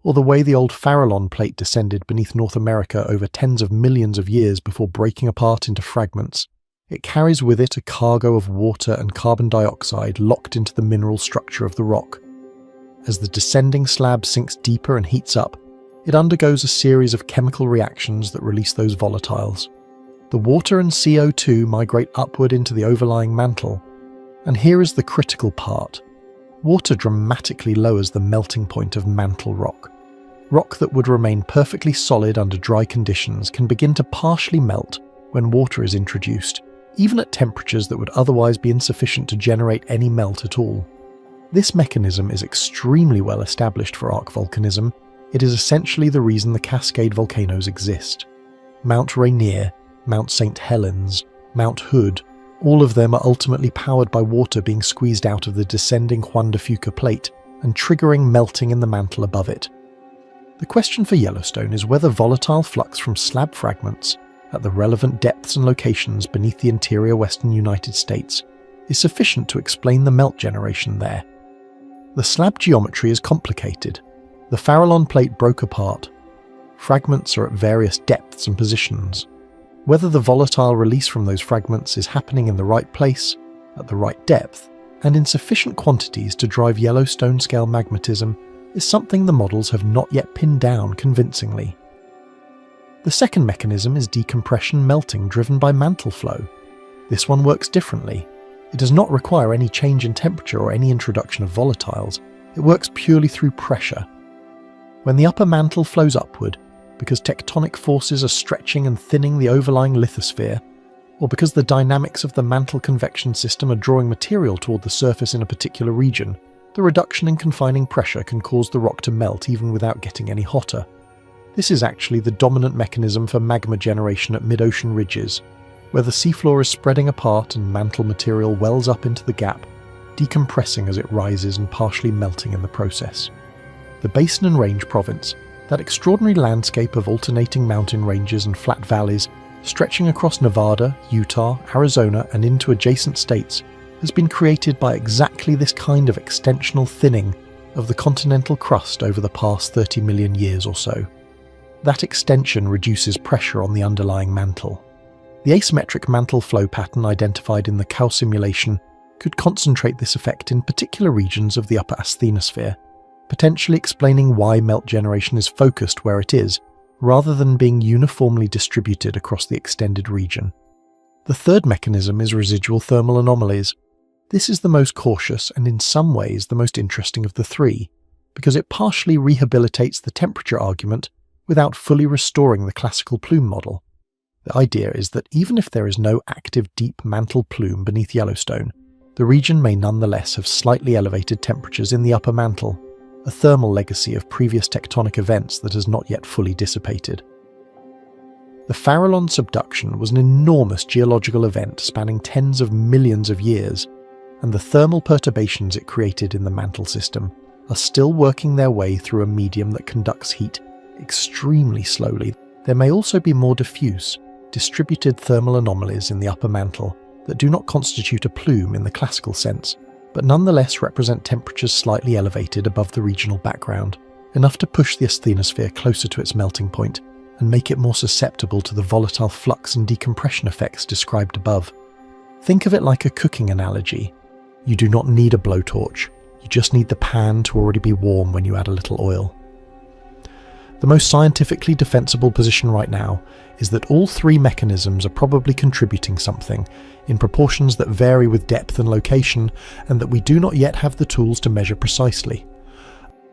or the way the old Farallon Plate descended beneath North America over tens of millions of years before breaking apart into fragments, it carries with it a cargo of water and carbon dioxide locked into the mineral structure of the rock. As the descending slab sinks deeper and heats up, it undergoes a series of chemical reactions that release those volatiles. The water and CO2 migrate upward into the overlying mantle, and here is the critical part. Water dramatically lowers the melting point of mantle rock. Rock that would remain perfectly solid under dry conditions can begin to partially melt when water is introduced, even at temperatures that would otherwise be insufficient to generate any melt at all. This mechanism is extremely well established for arc volcanism. It is essentially the reason the Cascade volcanoes exist. Mount Rainier, Mount St. Helens, Mount Hood, all of them are ultimately powered by water being squeezed out of the descending Juan de Fuca plate and triggering melting in the mantle above it. The question for Yellowstone is whether volatile flux from slab fragments at the relevant depths and locations beneath the interior western United States is sufficient to explain the melt generation there. The slab geometry is complicated. The Farallon Plate broke apart. Fragments are at various depths and positions. Whether the volatile release from those fragments is happening in the right place, at the right depth, and in sufficient quantities to drive Yellowstone-scale magmatism is something the models have not yet pinned down convincingly. The second mechanism is decompression melting driven by mantle flow. This one works differently. It does not require any change in temperature or any introduction of volatiles. It works purely through pressure. When the upper mantle flows upward, because tectonic forces are stretching and thinning the overlying lithosphere, or because the dynamics of the mantle convection system are drawing material toward the surface in a particular region, the reduction in confining pressure can cause the rock to melt even without getting any hotter. This is actually the dominant mechanism for magma generation at mid-ocean ridges, where the seafloor is spreading apart and mantle material wells up into the gap, decompressing as it rises and partially melting in the process. The Basin and Range Province, that extraordinary landscape of alternating mountain ranges and flat valleys stretching across Nevada, Utah, Arizona and into adjacent states, has been created by exactly this kind of extensional thinning of the continental crust over the past 30 million years or so. That extension reduces pressure on the underlying mantle. The asymmetric mantle flow pattern identified in the cow simulation could concentrate this effect in particular regions of the upper asthenosphere, potentially explaining why melt generation is focused where it is, rather than being uniformly distributed across the extended region. The third mechanism is residual thermal anomalies. This is the most cautious and in some ways the most interesting of the three, because it partially rehabilitates the temperature argument without fully restoring the classical plume model. The idea is that even if there is no active deep mantle plume beneath Yellowstone, the region may nonetheless have slightly elevated temperatures in the upper mantle, a thermal legacy of previous tectonic events that has not yet fully dissipated. The Farallon subduction was an enormous geological event spanning tens of millions of years, and the thermal perturbations it created in the mantle system are still working their way through a medium that conducts heat extremely slowly. There may also be more diffuse, distributed thermal anomalies in the upper mantle that do not constitute a plume in the classical sense, but nonetheless represent temperatures slightly elevated above the regional background, enough to push the asthenosphere closer to its melting point and make it more susceptible to the volatile flux and decompression effects described above. Think of it like a cooking analogy. You do not need a blowtorch, you just need the pan to already be warm when you add a little oil. The most scientifically defensible position right now is that all three mechanisms are probably contributing something in proportions that vary with depth and location, and that we do not yet have the tools to measure precisely.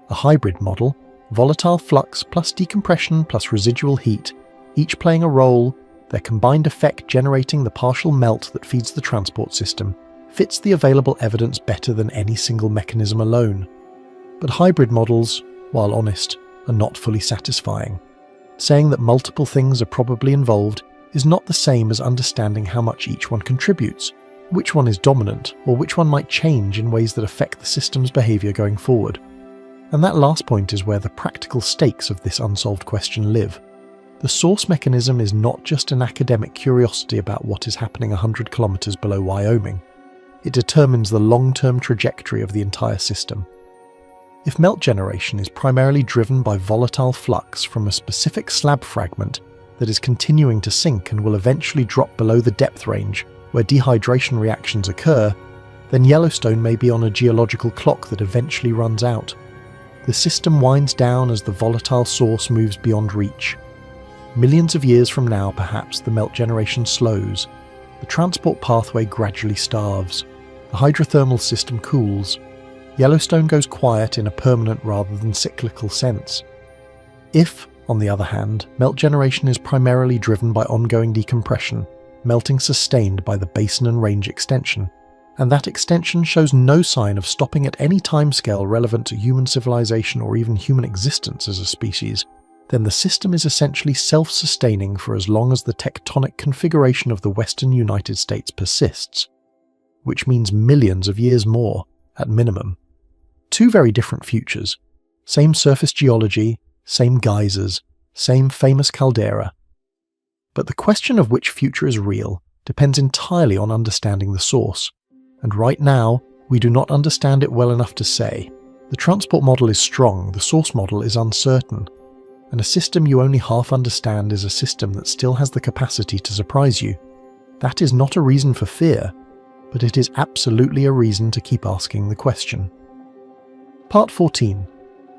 A hybrid model, volatile flux plus decompression plus residual heat, each playing a role, their combined effect generating the partial melt that feeds the transport system, fits the available evidence better than any single mechanism alone. But hybrid models, while honest, are not fully satisfying. Saying that multiple things are probably involved is not the same as understanding how much each one contributes, which one is dominant, or which one might change in ways that affect the system's behaviour going forward. And that last point is where the practical stakes of this unsolved question live. The source mechanism is not just an academic curiosity about what is happening 100 kilometers below Wyoming. It determines the long-term trajectory of the entire system. If melt generation is primarily driven by volatile flux from a specific slab fragment that is continuing to sink and will eventually drop below the depth range where dehydration reactions occur, then Yellowstone may be on a geological clock that eventually runs out. The system winds down as the volatile source moves beyond reach. Millions of years from now, perhaps, the melt generation slows. The transport pathway gradually starves. The hydrothermal system cools. Yellowstone goes quiet in a permanent rather than cyclical sense. If, on the other hand, melt generation is primarily driven by ongoing decompression, melting sustained by the basin and range extension, and that extension shows no sign of stopping at any timescale relevant to human civilization or even human existence as a species, then the system is essentially self-sustaining for as long as the tectonic configuration of the western United States persists, which means millions of years more, at minimum. Two very different futures. Same surface geology, same geysers, same famous caldera. But the question of which future is real depends entirely on understanding the source. And right now, we do not understand it well enough to say. The transport model is strong, the source model is uncertain. And a system you only half understand is a system that still has the capacity to surprise you. That is not a reason for fear, but it is absolutely a reason to keep asking the question. Part 14.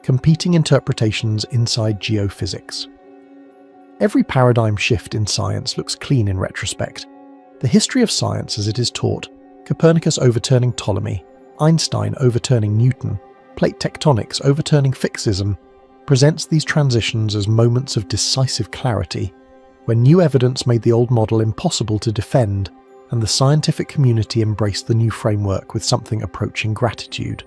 Competing interpretations inside geophysics. Every paradigm shift in science looks clean in retrospect. The history of science as it is taught, Copernicus overturning Ptolemy, Einstein overturning Newton, plate tectonics overturning fixism, presents these transitions as moments of decisive clarity, when new evidence made the old model impossible to defend, and the scientific community embraced the new framework with something approaching gratitude.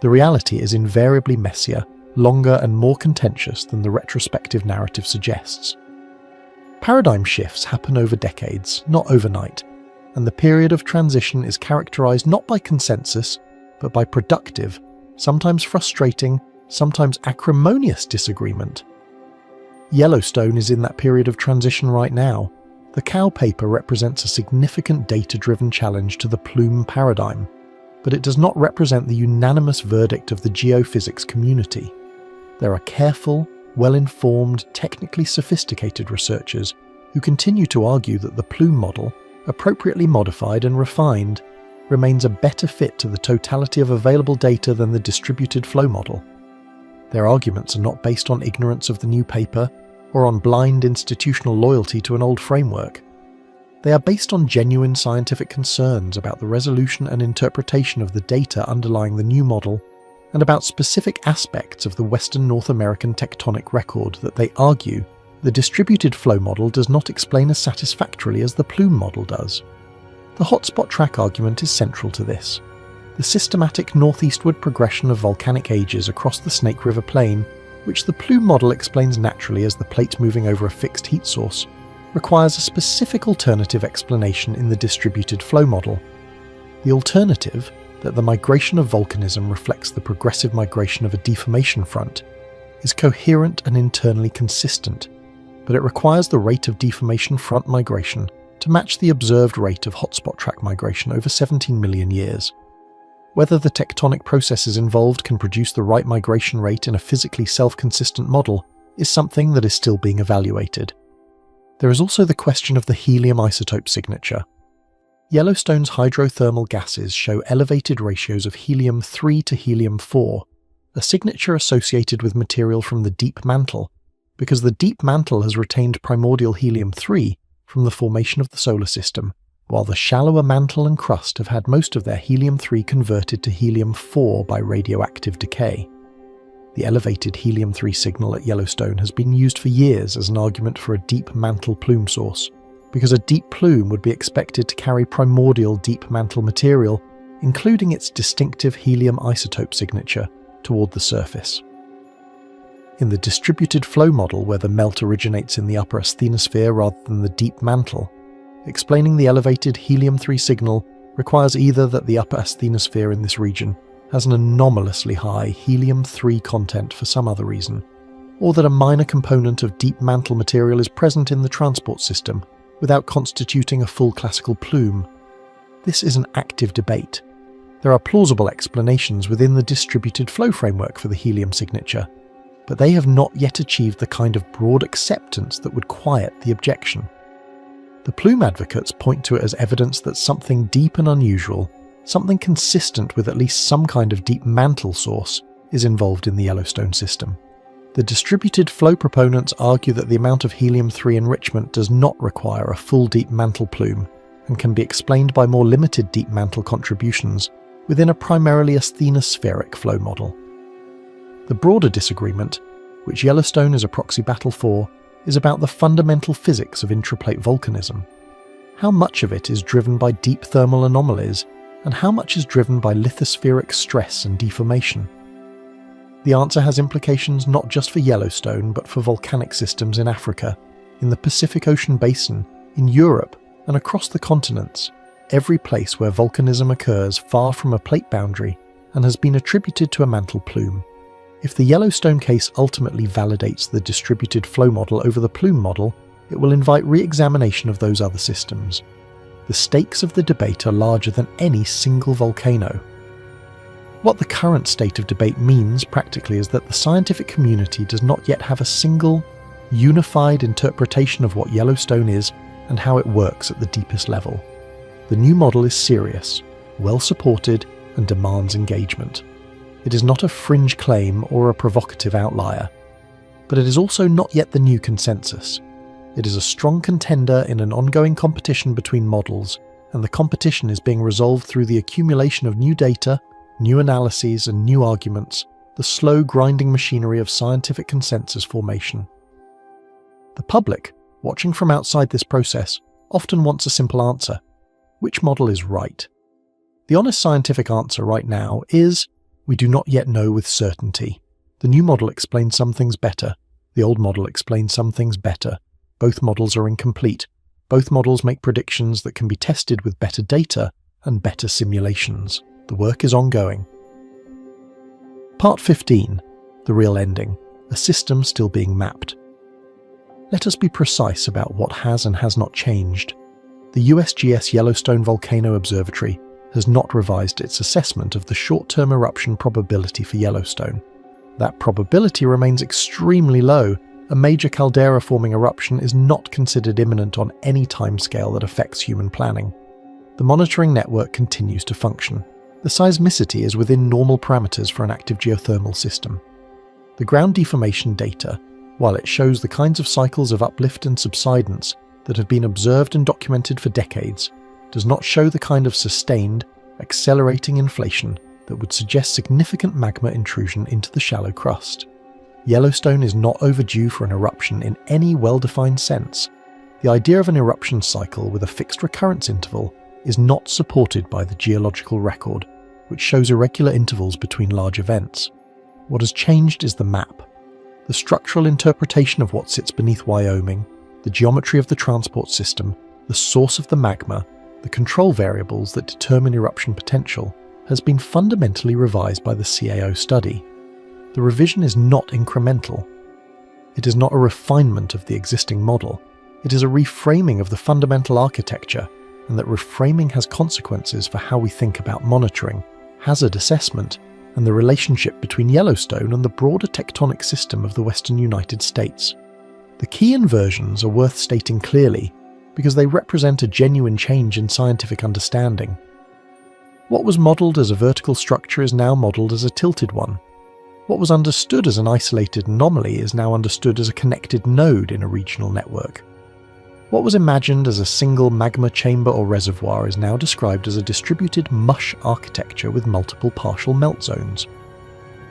The reality is invariably messier, longer and more contentious than the retrospective narrative suggests. Paradigm shifts happen over decades, not overnight, and the period of transition is characterized not by consensus, but by productive, sometimes frustrating, sometimes acrimonious disagreement. Yellowstone is in that period of transition right now. The cow paper represents a significant data-driven challenge to the plume paradigm, but it does not represent the unanimous verdict of the geophysics community. There are careful, well-informed, technically sophisticated researchers who continue to argue that the plume model, appropriately modified and refined, remains a better fit to the totality of available data than the distributed flow model. Their arguments are not based on ignorance of the new paper or on blind institutional loyalty to an old framework. They are based on genuine scientific concerns about the resolution and interpretation of the data underlying the new model, and about specific aspects of the Western North American tectonic record that they argue the distributed flow model does not explain as satisfactorily as the plume model does. The hotspot track argument is central to this. The systematic northeastward progression of volcanic ages across the Snake River Plain, which the plume model explains naturally as the plate moving over a fixed heat source, requires a specific alternative explanation in the distributed flow model. The alternative, that the migration of volcanism reflects the progressive migration of a deformation front, is coherent and internally consistent, but it requires the rate of deformation front migration to match the observed rate of hotspot track migration over 17 million years. Whether the tectonic processes involved can produce the right migration rate in a physically self-consistent model is something that is still being evaluated. There is also the question of the helium isotope signature. Yellowstone's hydrothermal gases show elevated ratios of helium-3 to helium-4, a signature associated with material from the deep mantle, because the deep mantle has retained primordial helium-3 from the formation of the solar system, while the shallower mantle and crust have had most of their helium-3 converted to helium-4 by radioactive decay. The elevated helium-3 signal at Yellowstone has been used for years as an argument for a deep mantle plume source, because a deep plume would be expected to carry primordial deep mantle material, including its distinctive helium isotope signature, toward the surface. In the distributed flow model, where the melt originates in the upper asthenosphere rather than the deep mantle, explaining the elevated helium-3 signal requires either that the upper asthenosphere in this region has an anomalously high helium-3 content for some other reason, or that a minor component of deep mantle material is present in the transport system without constituting a full classical plume. This is an active debate. There are plausible explanations within the distributed flow framework for the helium signature, but they have not yet achieved the kind of broad acceptance that would quiet the objection. The plume advocates point to it as evidence that something deep and unusual, something consistent with at least some kind of deep mantle source, is involved in the Yellowstone system. The distributed flow proponents argue that the amount of helium-3 enrichment does not require a full deep mantle plume, and can be explained by more limited deep mantle contributions within a primarily asthenospheric flow model. The broader disagreement, which Yellowstone is a proxy battle for, is about the fundamental physics of intraplate volcanism. How much of it is driven by deep thermal anomalies, and how much is driven by lithospheric stress and deformation? The answer has implications not just for Yellowstone, but for volcanic systems in Africa, in the Pacific Ocean basin, in Europe, and across the continents, every place where volcanism occurs far from a plate boundary and has been attributed to a mantle plume. If the Yellowstone case ultimately validates the distributed flow model over the plume model, it will invite re-examination of those other systems. The stakes of the debate are larger than any single volcano. What the current state of debate means practically is that the scientific community does not yet have a single, unified interpretation of what Yellowstone is and how it works at the deepest level. The new model is serious, well supported, and demands engagement. It is not a fringe claim or a provocative outlier, but it is also not yet the new consensus. It is a strong contender in an ongoing competition between models, and the competition is being resolved through the accumulation of new data, new analyses, and new arguments, the slow grinding machinery of scientific consensus formation. The public, watching from outside this process, often wants a simple answer. Which model is right? The honest scientific answer right now is, we do not yet know with certainty. The new model explains some things better. The old model explains some things better. Both models are incomplete. Both models make predictions that can be tested with better data and better simulations. The work is ongoing. Part 15. The real ending. A system still being mapped. Let us be precise about what has and has not changed. The USGS Yellowstone Volcano Observatory has not revised its assessment of the short-term eruption probability for Yellowstone. That probability remains extremely low. A major caldera-forming eruption is not considered imminent on any timescale that affects human planning. The monitoring network continues to function. The seismicity is within normal parameters for an active geothermal system. The ground deformation data, while it shows the kinds of cycles of uplift and subsidence that have been observed and documented for decades, does not show the kind of sustained, accelerating inflation that would suggest significant magma intrusion into the shallow crust. Yellowstone is not overdue for an eruption in any well-defined sense. The idea of an eruption cycle with a fixed recurrence interval is not supported by the geological record, which shows irregular intervals between large events. What has changed is the map. The structural interpretation of what sits beneath Wyoming, the geometry of the transport system, the source of the magma, the control variables that determine eruption potential, has been fundamentally revised by the CAO study. The revision is not incremental. It is not a refinement of the existing model. It is a reframing of the fundamental architecture, and that reframing has consequences for how we think about monitoring, hazard assessment, and the relationship between Yellowstone and the broader tectonic system of the western United States. The key inversions are worth stating clearly because they represent a genuine change in scientific understanding. What was modelled as a vertical structure is now modelled as a tilted one. What was understood as an isolated anomaly is now understood as a connected node in a regional network. What was imagined as a single magma chamber or reservoir is now described as a distributed mush architecture with multiple partial melt zones.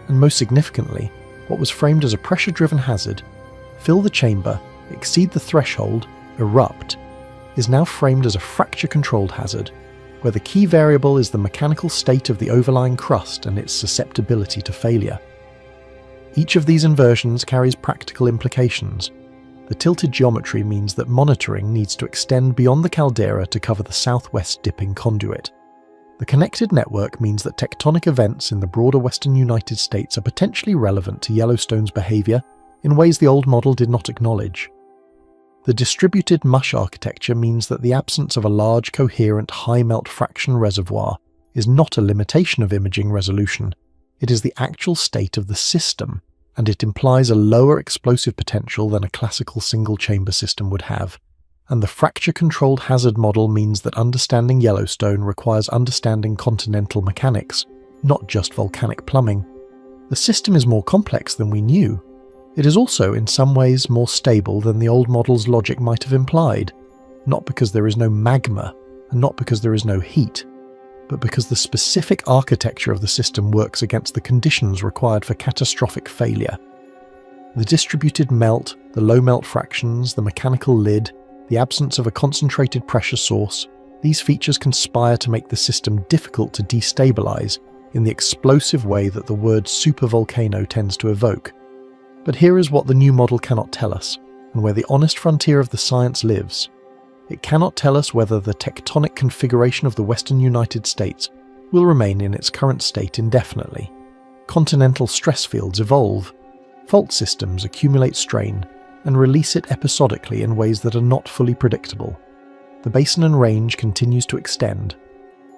And most significantly, what was framed as a pressure-driven hazard, fill the chamber, exceed the threshold, erupt, is now framed as a fracture-controlled hazard, where the key variable is the mechanical state of the overlying crust and its susceptibility to failure. Each of these inversions carries practical implications. The tilted geometry means that monitoring needs to extend beyond the caldera to cover the southwest dipping conduit. The connected network means that tectonic events in the broader western United States are potentially relevant to Yellowstone's behaviour in ways the old model did not acknowledge. The distributed mush architecture means that the absence of a large, coherent, high-melt fraction reservoir is not a limitation of imaging resolution. It is the actual state of the system, and it implies a lower explosive potential than a classical single-chamber system would have. And the fracture-controlled hazard model means that understanding Yellowstone requires understanding continental mechanics, not just volcanic plumbing. The system is more complex than we knew. It is also, in some ways, more stable than the old model's logic might have implied, not because there is no magma, and not because there is no heat, but because the specific architecture of the system works against the conditions required for catastrophic failure. The distributed melt, the low melt fractions, the mechanical lid, the absence of a concentrated pressure source, these features conspire to make the system difficult to destabilize in the explosive way that the word supervolcano tends to evoke. But here is what the new model cannot tell us, and where the honest frontier of the science lives. It cannot tell us whether the tectonic configuration of the western United States will remain in its current state indefinitely. Continental stress fields evolve, fault systems accumulate strain, and release it episodically in ways that are not fully predictable. The basin and range continues to extend.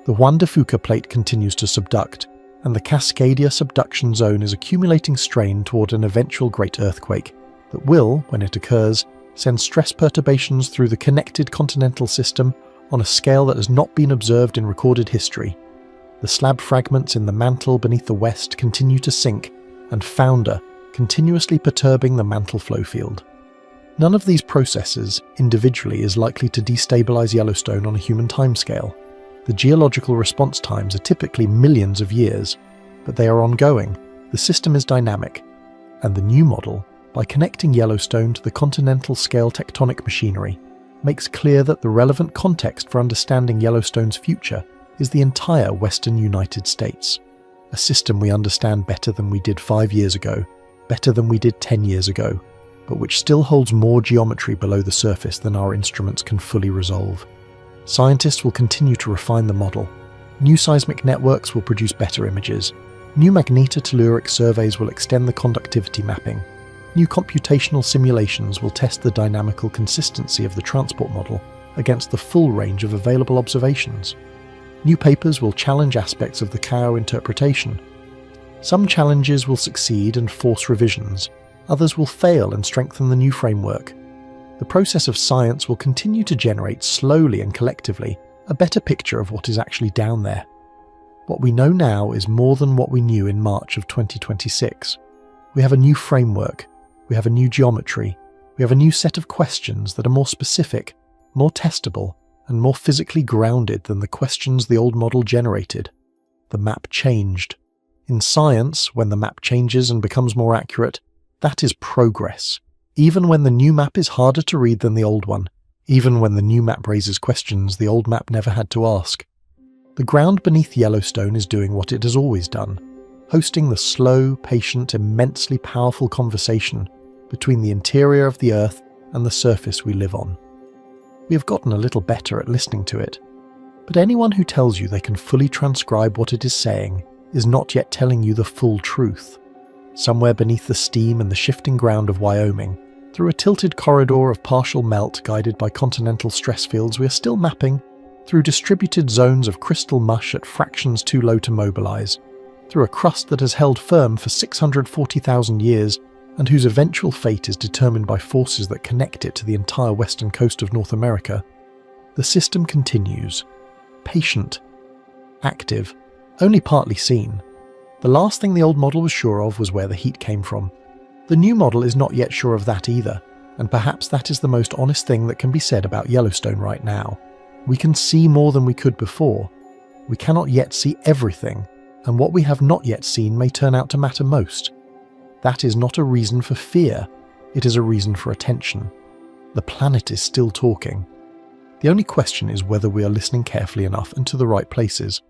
The Juan de Fuca plate continues to subduct, and the Cascadia subduction zone is accumulating strain toward an eventual great earthquake that will, when it occurs, send stress perturbations through the connected continental system on a scale that has not been observed in recorded history. The slab fragments in the mantle beneath the west continue to sink and founder, continuously perturbing the mantle flow field. None of these processes, individually, is likely to destabilize Yellowstone on a human timescale. The geological response times are typically millions of years, but they are ongoing, the system is dynamic, and the new model, by connecting Yellowstone to the continental scale tectonic machinery, makes clear that the relevant context for understanding Yellowstone's future is the entire western United States, a system we understand better than we did 5 years ago, better than we did 10 years ago, but which still holds more geometry below the surface than our instruments can fully resolve. Scientists will continue to refine the model. New seismic networks will produce better images. New magnetotelluric surveys will extend the conductivity mapping. New computational simulations will test the dynamical consistency of the transport model against the full range of available observations. New papers will challenge aspects of the KAO interpretation. Some challenges will succeed and force revisions. Others will fail and strengthen the new framework. The process of science will continue to generate slowly and collectively a better picture of what is actually down there. What we know now is more than what we knew in March of 2026. We have a new framework. We have a new geometry. We have a new set of questions that are more specific, more testable, and more physically grounded than the questions the old model generated. The map changed. In science, when the map changes and becomes more accurate, that is progress. Even when the new map is harder to read than the old one, even when the new map raises questions the old map never had to ask. The ground beneath Yellowstone is doing what it has always done, hosting the slow, patient, immensely powerful conversation between the interior of the Earth and the surface we live on. We have gotten a little better at listening to it, but anyone who tells you they can fully transcribe what it is saying is not yet telling you the full truth. somewhere beneath the steam and the shifting ground of Wyoming, through a tilted corridor of partial melt guided by continental stress fields, we are still mapping, through distributed zones of crystal mush at fractions too low to mobilize, through a crust that has held firm for 640,000 years and whose eventual fate is determined by forces that connect it to the entire western coast of North America. The system continues. Patient. Active. Only partly seen. The last thing the old model was sure of was where the heat came from. The new model is not yet sure of that either, and perhaps that is the most honest thing that can be said about Yellowstone right now. We can see more than we could before. We cannot yet see everything, and what we have not yet seen may turn out to matter most. That is not a reason for fear, it is a reason for attention. The planet is still talking. The only question is whether we are listening carefully enough and to the right places.